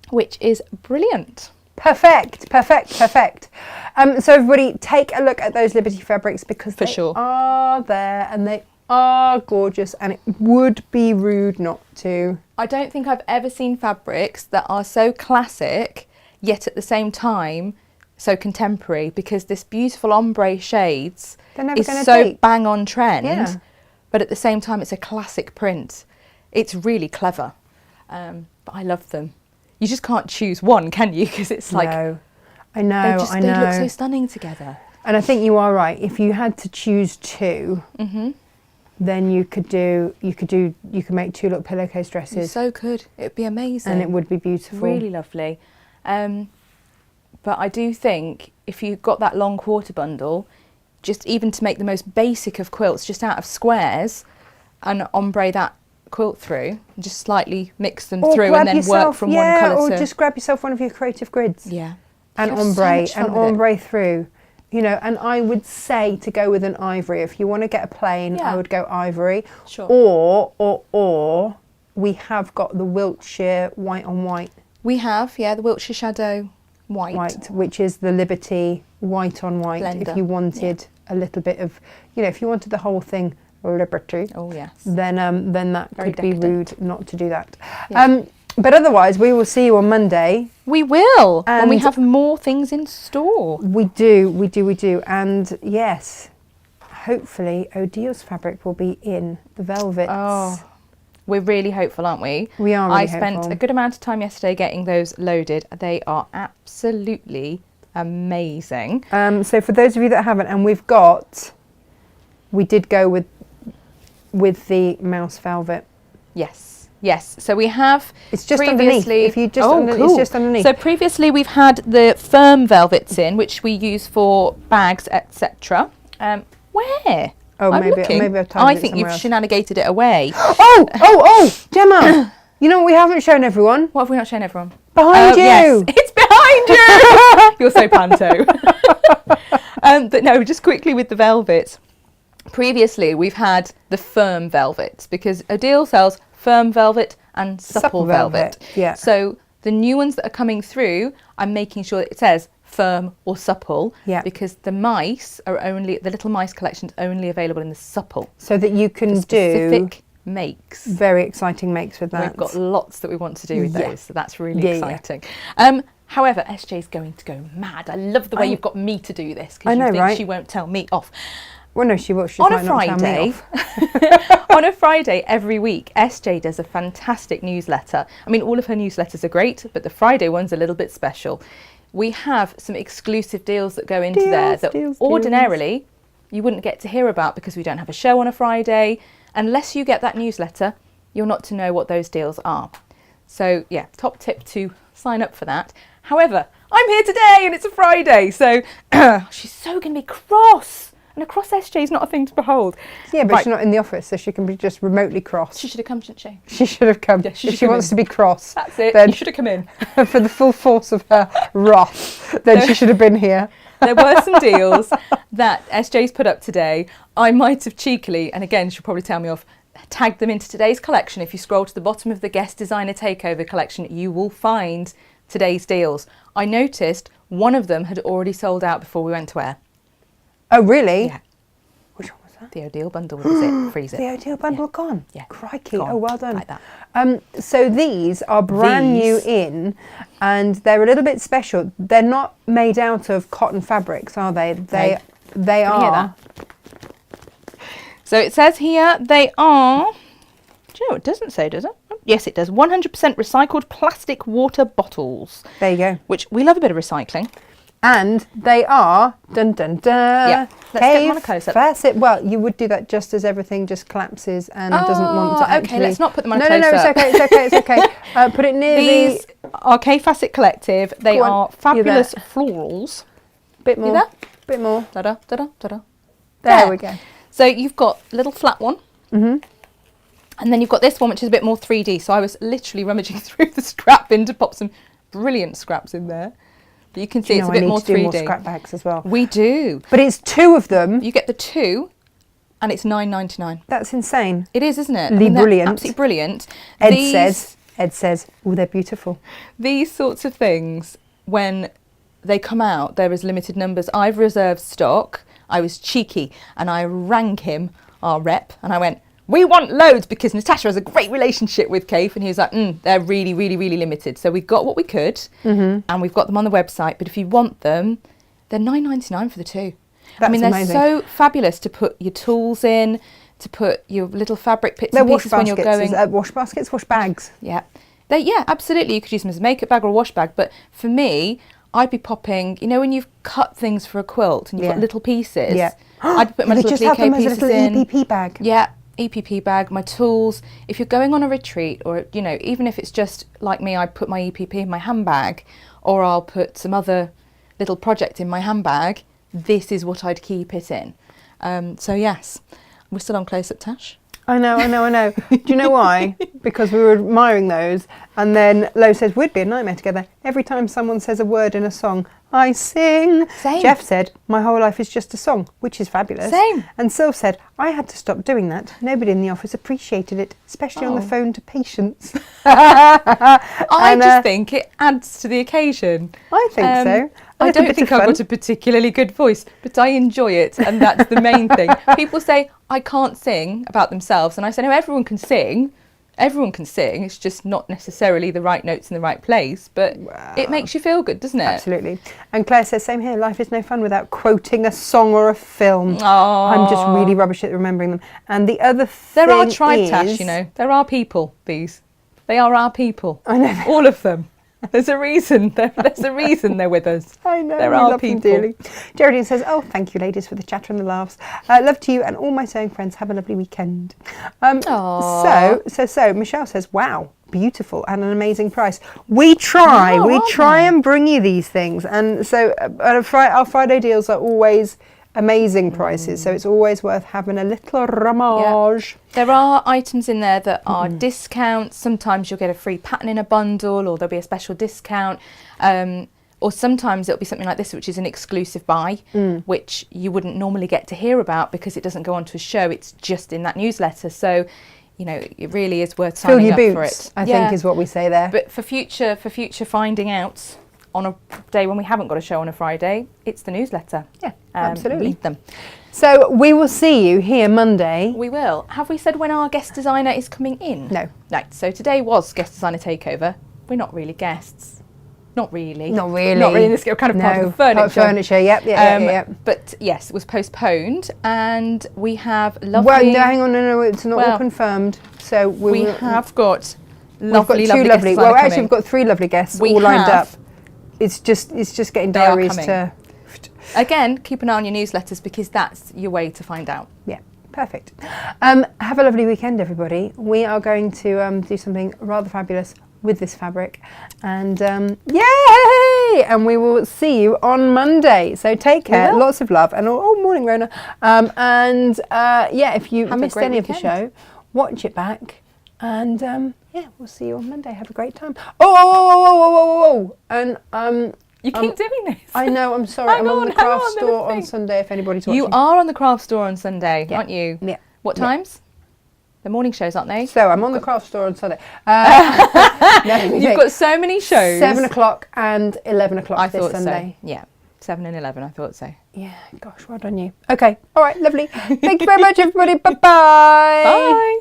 which is brilliant. Perfect. So everybody, take a look at those Liberty fabrics because they are there and they are gorgeous, and it would be rude not to. I don't think I've ever seen fabrics that are so classic yet at the same time so contemporary, because this beautiful ombre shades is so bang on trend, but at the same time it's a classic print. It's really clever, but I love them. You just can't choose one, can you? Because it's like, no. I know. They look so stunning together. And I think you are right. If you had to choose two, then you could make two little pillowcase dresses. You so could. It'd be amazing. And it would be beautiful. Really lovely. But I do think if you've got that long quarter bundle, just even to make the most basic of quilts, just out of squares, and ombre that quilt through, and just slightly mix them through and then work from one colour or just grab yourself one of your creative grids. Yeah. And ombre through. And I would say to go with an ivory. If you want to get a plain, I would go ivory. Sure. Or we have got the Wiltshire white on white. We have, the Wiltshire Shadow white, which is the Liberty white on white. Blender. If you wanted a little bit of, if you wanted the whole thing Liberty. Oh yes. Then that could be rude not to do that. Yeah. But otherwise, we will see you on Monday. We will, and we have more things in store. We do. And yes, hopefully Odil's fabric will be in the velvets. Oh, we're really hopeful, aren't we? We are really hopeful. I spent a good amount of time yesterday getting those loaded. They are absolutely amazing. So for those of you that haven't, and we did go with the mouse velvet. Yes. So we have. It's just underneath. If you just cool. It's just underneath. So previously we've had the firm velvets in, which we use for bags, etc. Where? Oh, maybe I've tied I think you've shenanigated it away. Oh, Gemma! You know what we haven't shown everyone? What have we not shown everyone? Behind you! Yes, it's behind you! You're so panto. But no, just quickly with the velvets. Previously, we've had the firm velvets because Odile sells firm velvet and supple velvet. Yeah. So the new ones that are coming through, I'm making sure that it says firm or supple, because the little mice collection's only available in the supple. So that you can do specific makes. Very exciting makes with that. We've got lots that we want to do with those, so that's really exciting. However, SJ's going to go mad. I love the way you've got me to do this because you think she won't tell me off. Well, no, she will. She On a might not tell me Friday, off. on a Friday every week, SJ does a fantastic newsletter. I mean, all of her newsletters are great, but the Friday one's a little bit special. We have some exclusive deals that go into there that ordinarily you wouldn't get to hear about because we don't have a show on a Friday. Unless you get that newsletter, you're not to know what those deals are. So yeah, top tip to sign up for that. However, I'm here today and it's a Friday, so she's so going to be cross. And a cross SJ is not a thing to behold. Yeah, but she's not in the office, so she can be just remotely cross. She should have come, shouldn't she? She should have come. Yeah, if she wants to be cross, that's it. Then You should have come in. for the full force of her wrath, then she should have been here. There were some deals that SJ's put up today. I might have cheekily, and again, she'll probably tell me off, tagged them into today's collection. If you scroll to the bottom of the Guest Designer Takeover collection, you will find today's deals. I noticed one of them had already sold out before we went to air. Oh, really? Yeah. Which one was that? The O'Deal bundle with the zip, free zip. The O'Deal bundle gone? Yeah. Crikey. Gone. Oh, well done. Like that. So these are brand new in, and they're a little bit special. They're not made out of cotton fabrics, are they? They are. Hear that? So it says here they are. Do you know, it doesn't say, does it? Yes, it does. 100% recycled plastic water bottles. There you go. Which we love a bit of recycling. And they are, dun dun dun, Yeah, let's get them on a close-up. facet. Well, you would do that just as everything just collapses and doesn't want to actually... okay, let's not put them on a No, close-up. it's okay. Put it near These are K Facet Collective. They Go on, are you're fabulous there. florals. Bit more. You there? Bit more. Da-da, da-da, da-da. There we go. So you've got a little flat one. Mm-hmm. And then you've got this one, which is a bit more 3D. So I was literally rummaging through the scrap bin to pop some brilliant scraps in there. But you can see it's a bit more 3D. I need to do more scrap bags as well. We do. But it's two of them. You get the two, and it's $9.99. That's insane. It is, isn't it? They're brilliant. Absolutely brilliant. Ed says, oh, they're beautiful. These sorts of things, when they come out, there is limited numbers. I've reserved stock. I was cheeky, and I rang him, our rep, and I went, we want loads, because Natasha has a great relationship with Cave, and he was like, they're really, really, really limited. So we got what we could, and we've got them on the website. But if you want them, they're $9.99 for the two. That's they're amazing. so fabulous to put your tools in, to put your little fabric bits They're and wash pieces when you're baskets. going. Wash baskets, wash bags. Yeah, absolutely. You could use them as a makeup bag or a wash bag. But for me, I'd be popping, you know, when you've cut things for a quilt and you've got little pieces. Yeah. I'd put my little just have them as a pieces little in. EPP bag. Yeah, EPP bag, my tools. If you're going on a retreat, or, you know, even if it's just like me, I put my EPP in my handbag, or I'll put some other little project in my handbag, this is what I'd keep it in. So yes, we're still on close-up, Tash. I know. Do you know why? Because we were admiring those, and then Lo says, we'd be a nightmare together. Every time someone says a word in a song, I sing. Same. Jeff said, my whole life is just a song, which is fabulous. Same. And Sylv said, I had to stop doing that. Nobody in the office appreciated it, especially on the phone to patients. I just think it adds to the occasion. I think so. I don't think I've got a particularly good voice, but I enjoy it, and that's the main thing. People say, I can't sing about themselves, and I say, no, everyone can sing. Everyone can sing, it's just not necessarily the right notes in the right place, but it makes you feel good, doesn't it? Absolutely. And Claire says, same here, life is no fun without quoting a song or a film. Aww. I'm just really rubbish at remembering them. And the other thing There are tribe is... Tash, you know. There are people, these. They are our people. I know. All of them. There's a reason. There's a reason they're with us. I know. There we are love people. them dearly. Geraldine says, oh, thank you, ladies, for the chatter and the laughs. Love to you and all my sewing friends. Have a lovely weekend. So Michelle says, wow, beautiful and an amazing price. We try. Wow, we aren't try they? and bring you these things. And so our Friday deals are always amazing prices. So it's always worth having a little rummage. There are items in there that are discounts. Sometimes you'll get a free pattern in a bundle, or there'll be a special discount. Or sometimes it'll be something like this, which is an exclusive buy, which you wouldn't normally get to hear about because it doesn't go onto a show. It's just in that newsletter. So, you know, it really is worth Fill signing your up boots, for it. I think is what we say there. But for future finding out on a day when we haven't got a show on a Friday, it's the newsletter. Yeah, absolutely. Read them. So we will see you here Monday. We will. Have we said when our guest designer is coming in? No. Right, so today was Guest Designer Takeover. We're not really guests. Not really. Not really. Not really in this kind of part of the furniture. Part of furniture, yep. But yes, it was postponed, and we have lovely... Well, no, hang on, no, it's not all confirmed. So we have got lovely guests. Well, actually, we've got 3 lovely guests all lined up. It's just getting diaries to... Again, keep an eye on your newsletters, because that's your way to find out. Yeah, perfect. Have a lovely weekend, everybody. We are going to do something rather fabulous with this fabric, and yay! And we will see you on Monday. So take care, lots of love, and morning, Rona. If you missed any of the show, watch it back, and we'll see you on Monday. Have a great time. And you keep doing this. I know. I'm sorry. I'm on the craft store on Sunday. If anybody's watching, you are on the craft store on Sunday, aren't you? Yeah. What times? The morning shows, aren't they? So I'm on the craft store on Sunday. You've got so many shows. 7 o'clock and 11 o'clock this Sunday. So. Yeah, 7 and 11, I thought so. Yeah, gosh, well done you. Okay, all right, lovely. Thank you very much, everybody. Bye-bye. Bye.